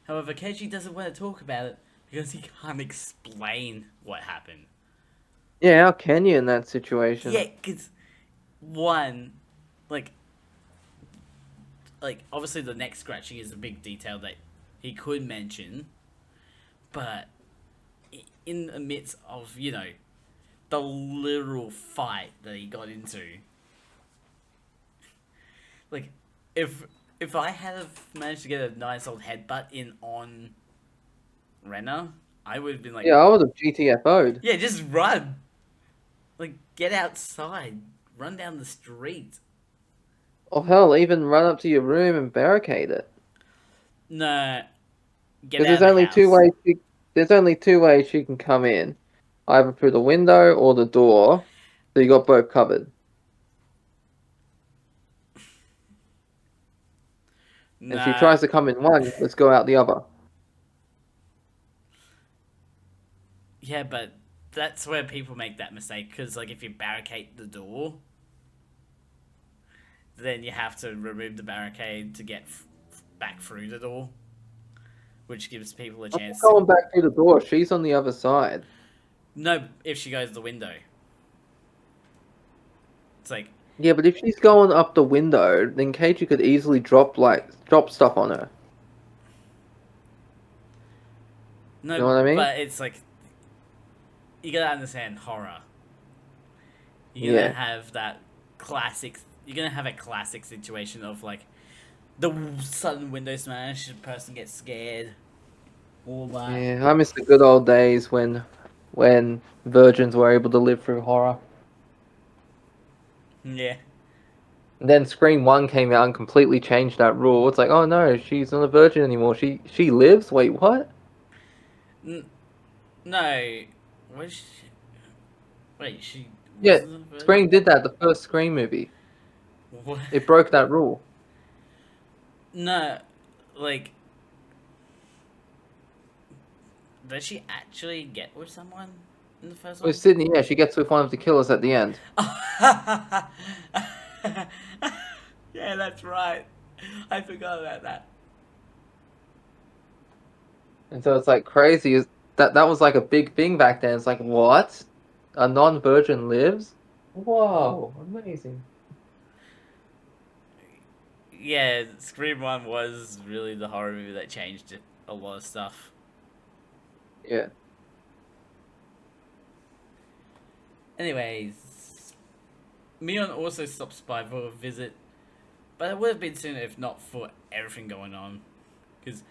However, Keiichi doesn't want to talk about it because he can't explain what happened. Yeah, how can you in that situation? Yeah, because one, like, obviously the neck scratching is a big detail that he could mention, but in the midst of the literal fight that he got into, like, if I had have managed to get a nice old headbutt in on Renner, I would have been like, Yeah, I would have GTFO'd. yeah, just run, like, get outside, run down the street. Or hell, even run up to your room and barricade it. No, get Because out of the house. there's only two ways she can come in, either through the window or the door. So you got both covered. And if she Nah, tries to come in one, let's go out the other. yeah, but that's where people make that mistake because, like, if you barricade the door, then you have to remove the barricade to get back through the door, which gives people a I'm not chance to. going back through the door. She's on the other side. No, if she goes the window, it's like Yeah, but if she's going up the window, then Keiichi could easily drop stuff on her. You no, know what I mean? but it's like you gotta understand horror. You're gonna Yeah. have that classic. You're gonna have a classic situation of like the sudden window smash, the person gets scared, all that. Yeah, I miss the good old days when virgins were able to live through horror. Yeah. And then Scream 1 came out and completely changed that rule. It's like, oh no, she's not a virgin anymore. She lives? Wait, what? No. Was she... Wait, she Yeah, wasn't a Scream virgin? did that the first Scream movie. What? It broke that rule. No, like, does she actually get with someone in the first With one? Sydney, yeah, she gets with one of the killers at the end. Yeah, that's right. I forgot about that. And so it's like crazy that was like a big thing back then. It's like, what? A non-virgin lives? Whoa, amazing. Yeah, Scream 1 was really the horror movie that changed a lot of stuff. Yeah. Anyways, Mion also stops by for a visit, but it would have been sooner if not for everything going on. Because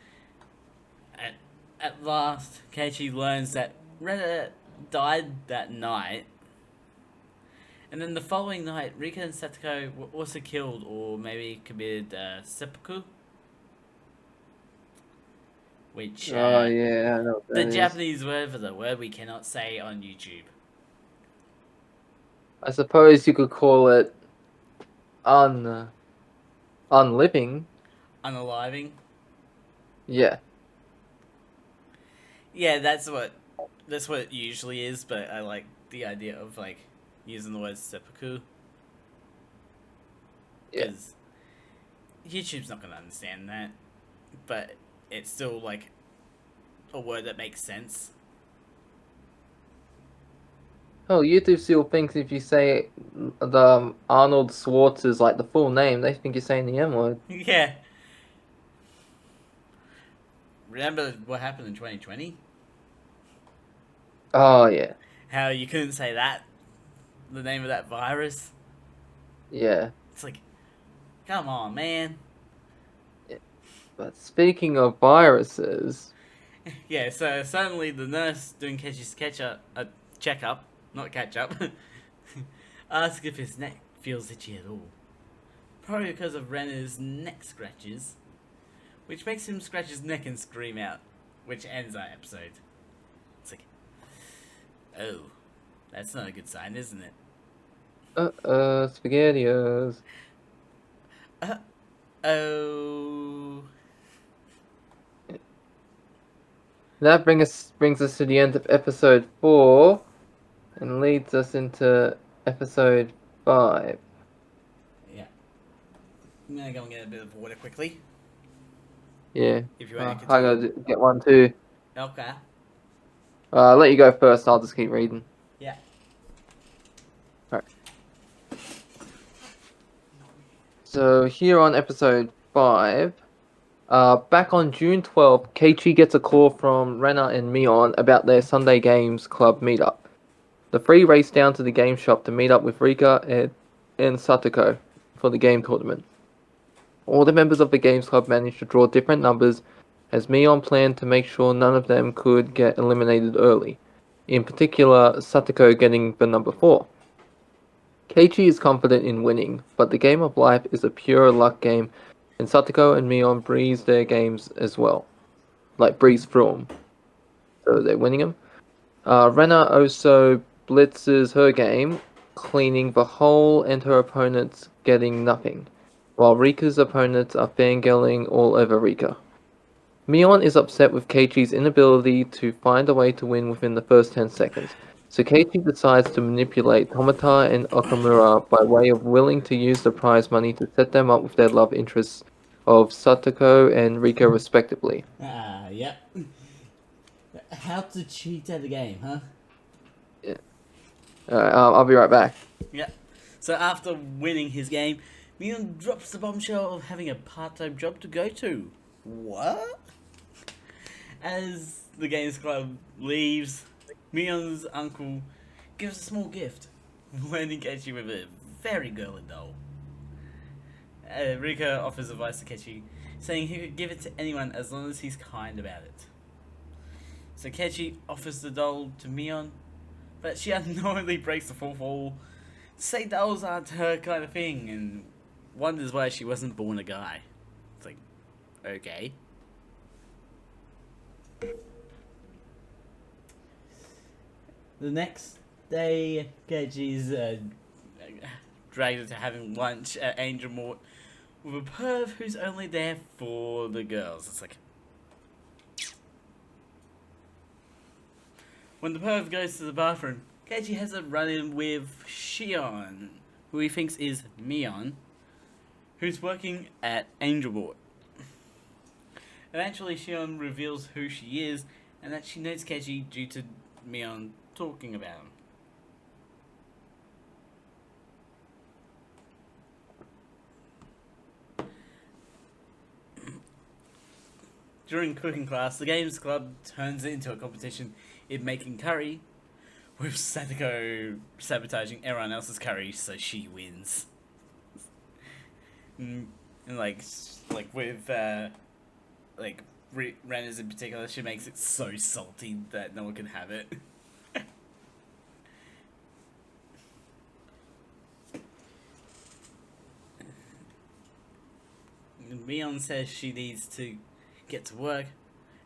at, at last, Keiichi learns that Rena died that night, and then the following night, Rika and Satoko were also killed or maybe committed seppuku, which Oh yeah, I know what the that is. Japanese word for the word we cannot say on YouTube. I suppose you could call it unliving. Unaliving. Yeah. Yeah, that's what it usually is, but I like the idea of like using the word seppuku Yeah. because YouTube's not gonna understand that, but it's still like a word that makes sense. Oh, YouTube still thinks if you say the Arnold Schwartz is like the full name, they think you're saying the M word. Yeah. Remember what happened in 2020? Oh yeah. How you couldn't say that, the name of that virus. Yeah. It's like, come on, man. But speaking of viruses, Yeah. So suddenly the nurse doing Keshi's checkup, not catch up, asks if his neck feels itchy at all. Probably because of Renner's neck scratches, which makes him scratch his neck and scream out, which ends our episode. It's like, oh, that's not a good sign, isn't it? spaghettios. Oh. That brings us to the end of episode 4 and leads us into episode 5. Yeah. I'm gonna go and get a bit of water quickly. Yeah. If you want to I continue. gotta get one too. Okay. I'll let you go first. I'll just keep reading. Yeah. Alright. So here on episode 5, back on June 12th, Keiichi gets a call from Rena and Mion about their Sunday Games Club meetup. The three race down to the game shop to meet up with Rika and Satoko for the game tournament. All the members of the Games Club managed to draw different numbers as Mion planned to make sure none of them could get eliminated early. In particular, Satoko getting the number 4. Keiichi is confident in winning, but the game of life is a pure luck game, and Satoko and Mion breeze their games as well. Like, breeze through them. So they're winning them. Rena also blitzes her game, cleaning the hole and her opponents getting nothing, while Rika's opponents are fangirling all over Rika. Mion is upset with Keiichi's inability to find a way to win within the first 10 seconds, so Keiichi decides to manipulate Tomata and Okamura by way of willing to use the prize money to set them up with their love interests of Satoko and Rika respectively. Yep. How to cheat at the game, huh? Yeah. I'll be right back. Yep. So after winning his game, Mion drops the bombshell of having a part-time job to go to. What? As the games club leaves, Mion's uncle gives a small gift, landing Keiichi with a very girly doll. Rika offers advice to Keiichi, saying he could give it to anyone as long as he's kind about it. So Keiichi offers the doll to Mion, but she unknowingly breaks the fourth wall, say dolls aren't her kind of thing, and wonders why she wasn't born a guy. It's like, okay. The next day, Keiichi's dragged into having lunch at Angel Mort with a perv who's only there for the girls. It's like, when the perv goes to the bathroom, Keiichi has a run-in with Shion, who he thinks is Mion, who's working at Angel Mort. Eventually, Shion reveals who she is and that she knows Keiichi due to Mion talking about him. During cooking class, the games club turns it into a competition in making curry, with Satoko sabotaging everyone else's curry so she wins. And like with Renner's in particular, she makes it so salty that no one can have it. Mion says she needs to get to work,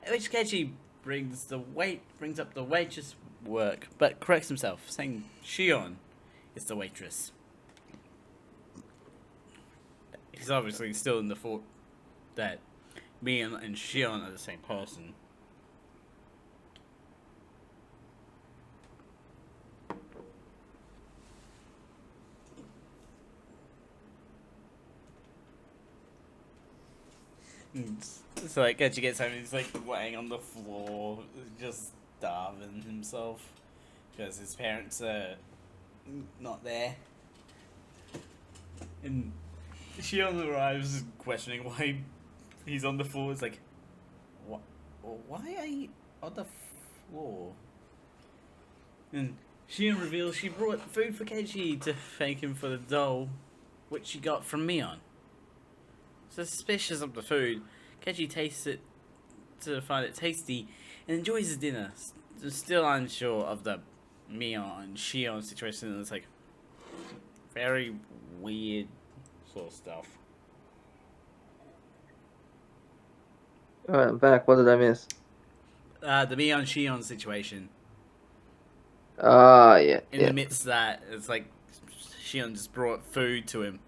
at which Keiichi brings up the waitress work, but corrects himself, saying Shion is the waitress. He's obviously still in the thought that Mion and Shion are the same person. So like Keiichi gets home and he's like laying on the floor, just starving himself because his parents are not there. And Shion arrives questioning why he's on the floor. It's like, why are you on the floor? And Shion reveals she brought food for Keiichi to thank him for the doll, which she got from Mion. Suspicious of the food, Keiichi tastes it to find it tasty and enjoys his dinner. Still unsure of the Mion and Shion situation, and it's like very weird sort of stuff. Alright, I'm back. What did I miss? The Mion Shion situation. Yeah. In the midst of that, it's like Shion just brought food to him.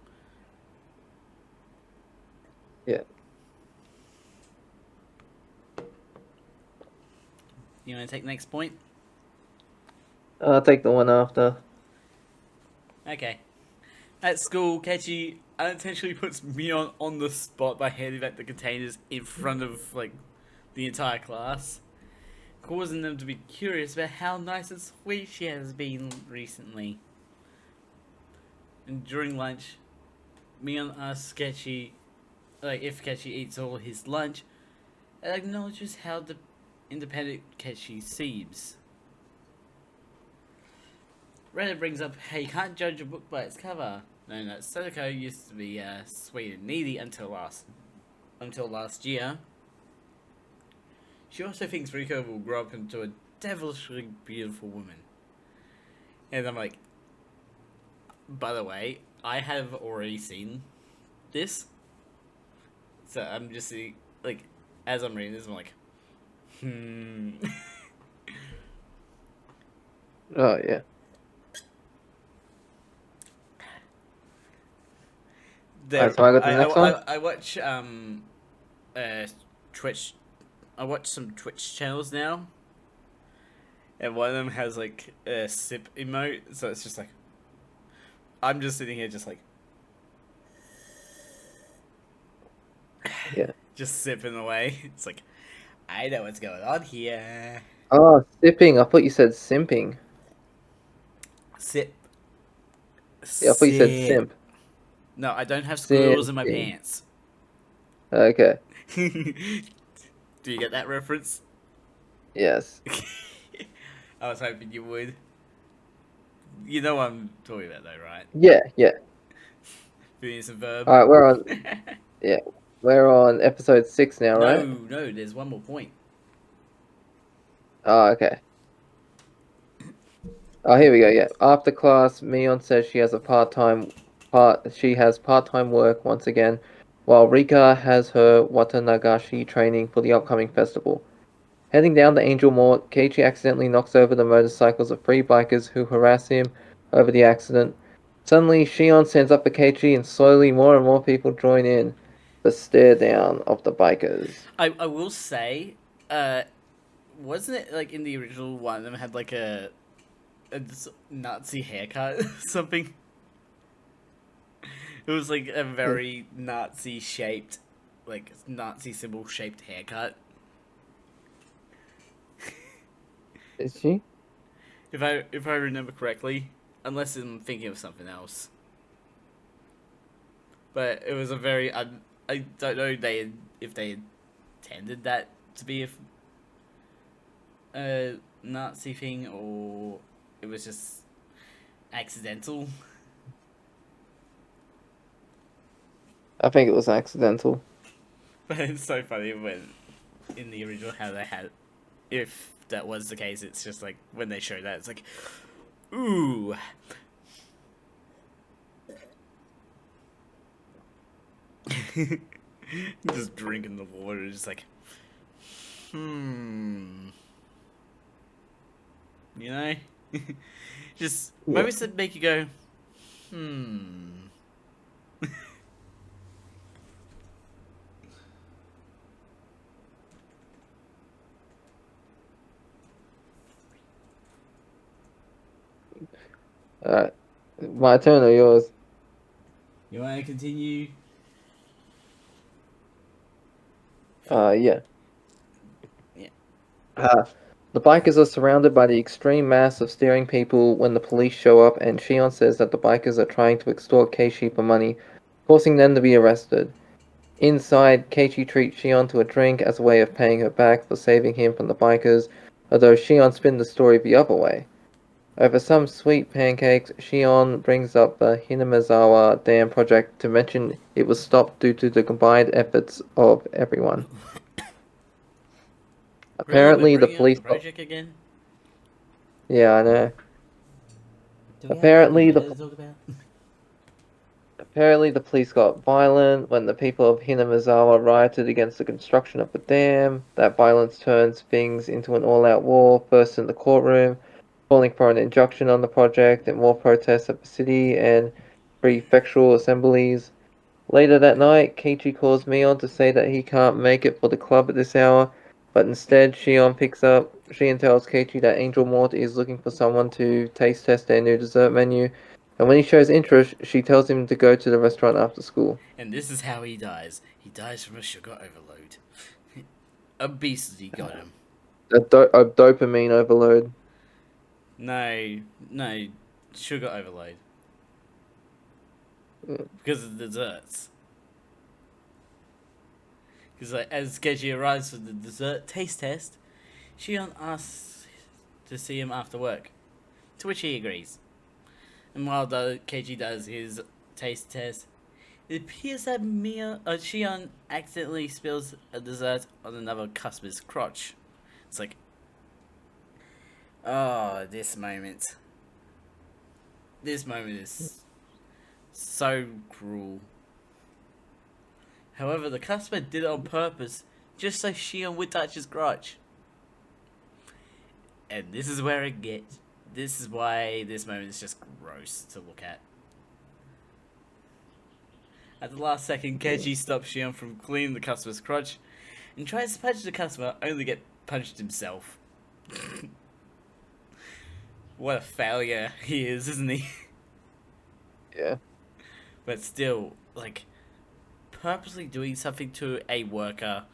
Yeah. You want to take the next point? I'll take the one after. Okay. At school, Keiichi unintentionally puts Mion on the spot by handing back the containers in front of like the entire class, causing them to be curious about how nice and sweet she has been recently. And during lunch, Mion asks Kechi, like, if Kechi eats all his lunch, and acknowledges how independent Kechi seems. Reddit brings up, hey, you can't judge a book by its cover. No, Sadako used to be sweet and needy until last year. She also thinks Riko will grow up into a devilishly beautiful woman. And I'm like, by the way, I have already seen this. So I'm just like, as I'm reading this, I'm like, Oh yeah. There, So I got the next one. I watch Twitch. I watch some Twitch channels now, and one of them has like a sip emote. So it's just like, I'm just sitting here, just like, Yeah. just sipping away. It's like, I know what's going on here. Oh, sipping. I thought you said simping. Sip. Yeah, I thought you said simp. No, I don't have squirrels in my Simping. pants. Okay. Do you get that reference? Yes. I was hoping you would. You know what I'm talking about, though, right? Yeah. Yeah. Phineas and Verb. All right. We're on. Yeah. We're on episode 6 now, No, right? no, there's one more point. Oh, okay. Oh, here we go. Yeah. After class, Mion says she has part-time work once again, while Rika has her Watanagashi training for the upcoming festival. Heading down the Angel Mort, Keiichi accidentally knocks over the motorcycles of three bikers who harass him over the accident. Suddenly, Shion stands up for Keiichi, and slowly more and more people join in the stare down of the bikers. I will say, wasn't it like in the original one of them had like a Nazi haircut or something? It was like a very Nazi shaped, like Nazi symbol shaped haircut. Is she? If I remember correctly, unless I'm thinking of something else. But it was a very I don't know if they intended that to be a Nazi thing or it was just accidental. I think it was accidental. But it's so funny when in the original how they had, if that was the case, it's just like when they show that it's like, ooh. Just drinking the water, just like, you know, just moments that make you go, Alright. My turn or yours? You want to continue? Yeah. Yeah. The bikers are surrounded by the extreme mass of staring people when the police show up, and Shion says that the bikers are trying to extort Keiichi for money, forcing them to be arrested. Inside, Keiichi treats Shion to a drink as a way of paying her back for saving him from the bikers, although Shion spins the story the other way. Over some sweet pancakes, Shion brings up the Hinamizawa Dam project to mention it was stopped due to the combined efforts of everyone. Really, Apparently, we're the bringing up police. the project again. Yeah, I know. Do we have Apparently, anything the better to talk about? Apparently, the police got violent when the people of Hinamizawa rioted against the construction of the dam. That violence turns things into an all-out war, first in the courtroom, calling for an injunction on the project, and more protests at the city and prefectural assemblies. Later that night, Keiichi calls Mion to say that he can't make it for the club at this hour, but instead Shion picks up. Shion tells Keiichi that Angel Mort is looking for someone to taste test their new dessert menu, And when he shows interest, she tells him to go to the restaurant after school. And this is how he dies. He dies from a sugar overload. Obesity got him. A dopamine overload. No, no, sugar overload. Yeah. Because of the desserts. Because as Keiji arrives for the dessert taste test, Shion asks to see him after work, to which he agrees. And while Keiji does his taste test, it appears that Shion accidentally spills a dessert on another customer's crotch. It's like, oh, this moment. This moment is so cruel. However, the customer did it on purpose, just so Shion would touch his crotch. And this is where it gets. This is why this moment is just gross to look at. At the last second, Keiji stops Shion from cleaning the customer's crotch and tries to punch the customer, only to get punched himself. What a failure he is, isn't he? Yeah. But still, like, purposely doing something to a worker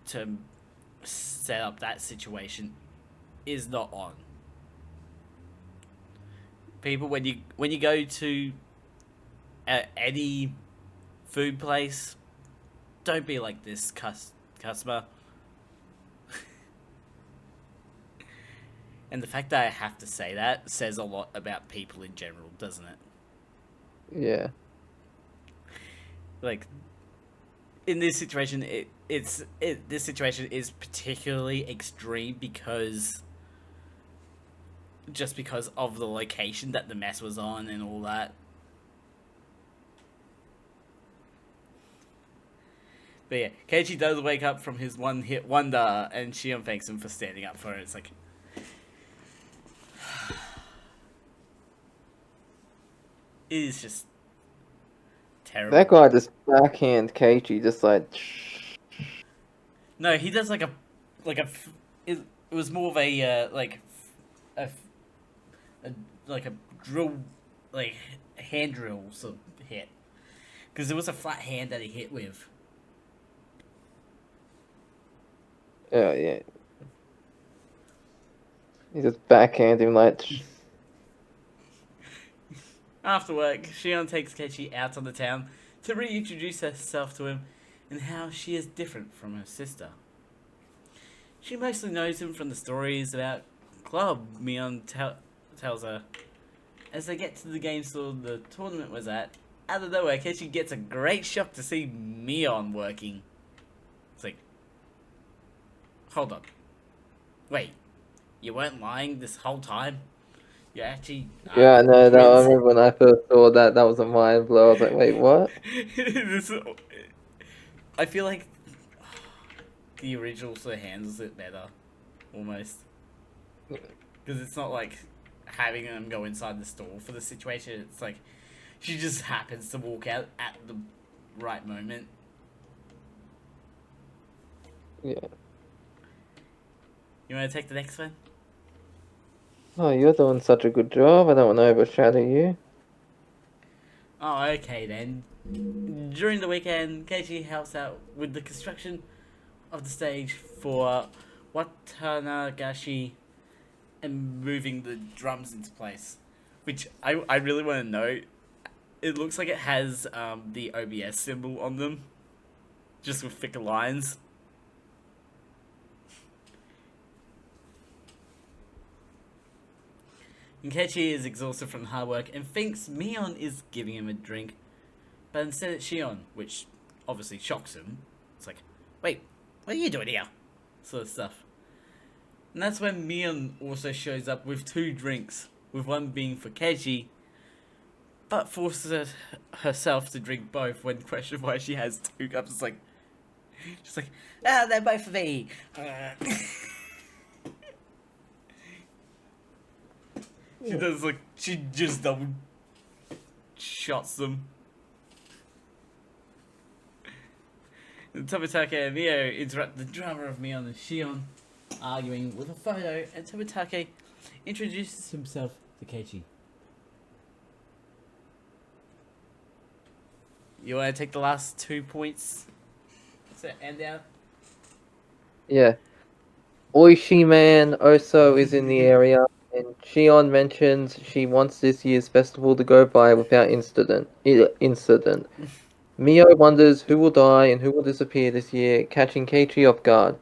to set up that situation is not on. People, when you go to any food place, don't be like this customer. And the fact that I have to say that says a lot about people in general, doesn't it? Yeah. Like, in this situation, this situation is particularly extreme because of the location that the mess was on and all that. But yeah, Keiichi does wake up from his one-hit wonder, and Shion thanks him for standing up for it. It's like, it is just terrible. That guy just backhand Keiichi, just like. No, he does it was more of a drill, like hand drill sort of hit, because it was a flat hand that he hit with. Oh yeah. He just backhand him like. After work, Shion takes Keiichi out on the town to reintroduce herself to him and how she is different from her sister. She mostly knows him from the stories about Club Mion tells her. As they get to the game store the tournament was at, out of nowhere, Keiichi gets a great shock to see Mion working. It's like, hold on. Wait, you weren't lying this whole time? You actually... Yeah, no, I twins? remember when I first saw that, that was a mind blow. I was like, wait, what? I feel like the original sort of handles it better, almost. Because it's not like having them go inside the store for the situation. It's like she just happens to walk out at the right moment. Yeah. You want to take the next one? Oh, you're doing such a good job. I don't want to overshadow you. Oh, okay then. During the weekend, Keiichi helps out with the construction of the stage for Watanagashi and moving the drums into place. Which I really want to know. It looks like it has the OBS symbol on them, just with thicker lines. And Keiichi is exhausted from hard work and thinks Mion is giving him a drink, but instead it's Shion, which obviously shocks him. It's like, wait, what are you doing here? Sort of stuff. And that's when Mion also shows up with 2 drinks, with one being for Keiichi, but forces herself to drink both when questioned why she has 2 cups. It's like, she's like, they're both for me. She does she just double shots them. And Tomitake and Mio interrupt the drama of Mion and Shion arguing with a photo, and Tomitake introduces himself to Keiichi. You want to take the last 2 points to end out? Yeah. Oishi Man Oso is in the area, and Shion mentions she wants this year's festival to go by without incident. Mio wonders who will die and who will disappear this year, catching Keiichi off guard.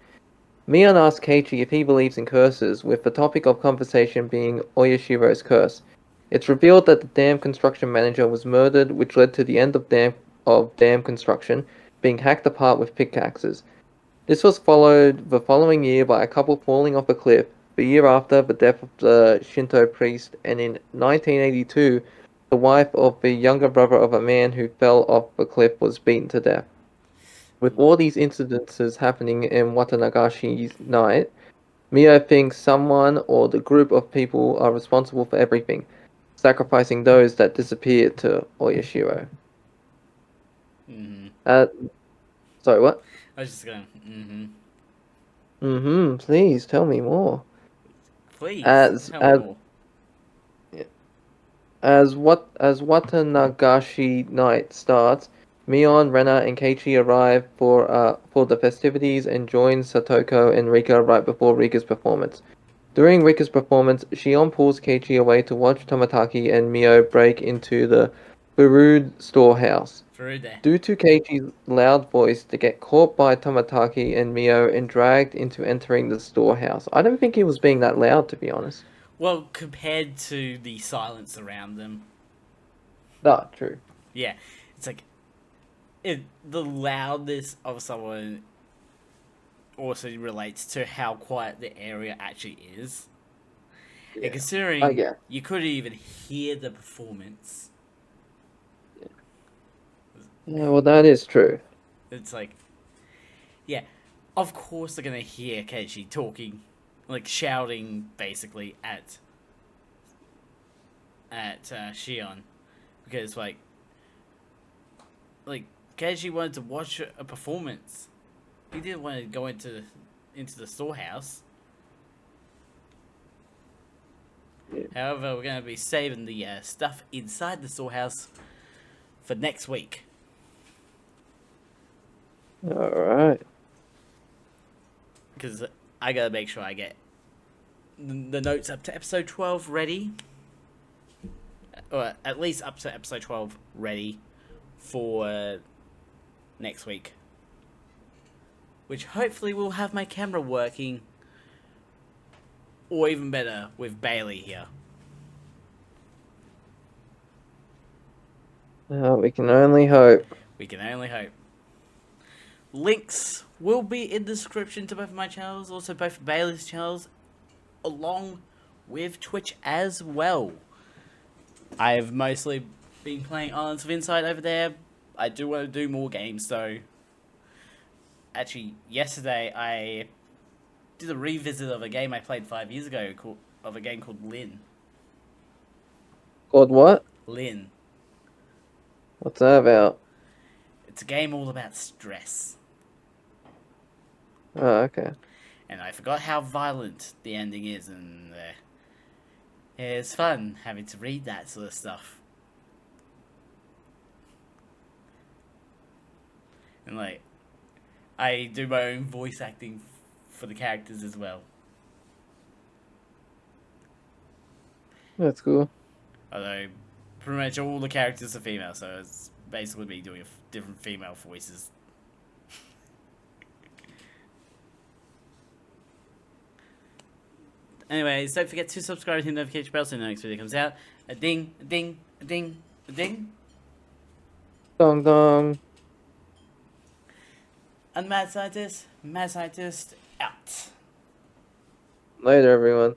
Mion asks Keiichi if he believes in curses, with the topic of conversation being Oyashiro's curse. It's revealed that the dam construction manager was murdered, which led to the end of dam construction being hacked apart with pickaxes. This was followed the following year by a couple falling off a cliff, the year after the death of the Shinto priest, and in 1982, the wife of the younger brother of a man who fell off the cliff was beaten to death. With all these incidences happening in Watanagashi's night, Mio thinks someone or the group of people are responsible for everything, sacrificing those that disappeared to Oyashiro. Mm-hmm. Sorry, what? I was just going, mm-hmm. Please tell me more. Please, As tell me as more. as Watanagashi night starts, Mion, Rena, and Keiichi arrive for the festivities and join Satoko and Rika right before Rika's performance. During Rika's performance, Shion pulls Keiichi away to watch Tomataki and Mio break into the Furude storehouse. Through there. Due to Keiichi's loud voice, they get caught by Tomataki and Mio and dragged into entering the storehouse. I don't think he was being that loud, to be honest. Well, compared to the silence around them, Not true. yeah, it's like the loudness of someone also relates to how quiet the area actually is. Yeah, And considering I guess. you couldn't even hear the performance, Yeah, well, that is true. it's like, yeah, of course they're gonna hear Keiichi talking, like shouting basically at Shion, because like Keiichi wanted to watch a performance. He didn't want to go into the storehouse. Yeah. However, we're gonna be saving the stuff inside the storehouse for next week. All right. Because I gotta make sure I get the notes up to episode 12 ready. Or at least up to episode 12 ready for next week. Which hopefully will have my camera working. Or even better, with Bailey here. We can only hope. We can only hope. Links will be in the description to both of my channels, also both of Bailey's channels, along with Twitch as well. I've mostly been playing Islands of Insight over there. I do want to do more games though. Actually, yesterday I did a revisit of a game I played 5 years ago of a game called Lin. Called what? Lin. What's that about? It's a game all about stress. Oh, okay. And I forgot how violent the ending is, and it's fun having to read that sort of stuff. And like, I do my own voice acting for the characters as well. That's cool. Although, pretty much all the characters are female, so it's basically me doing different female voices. Anyways, don't forget to subscribe and hit the notification bell so the next video comes out. A ding, a ding, a ding, a ding. Dong dong. And Mad Scientist out. Later, everyone.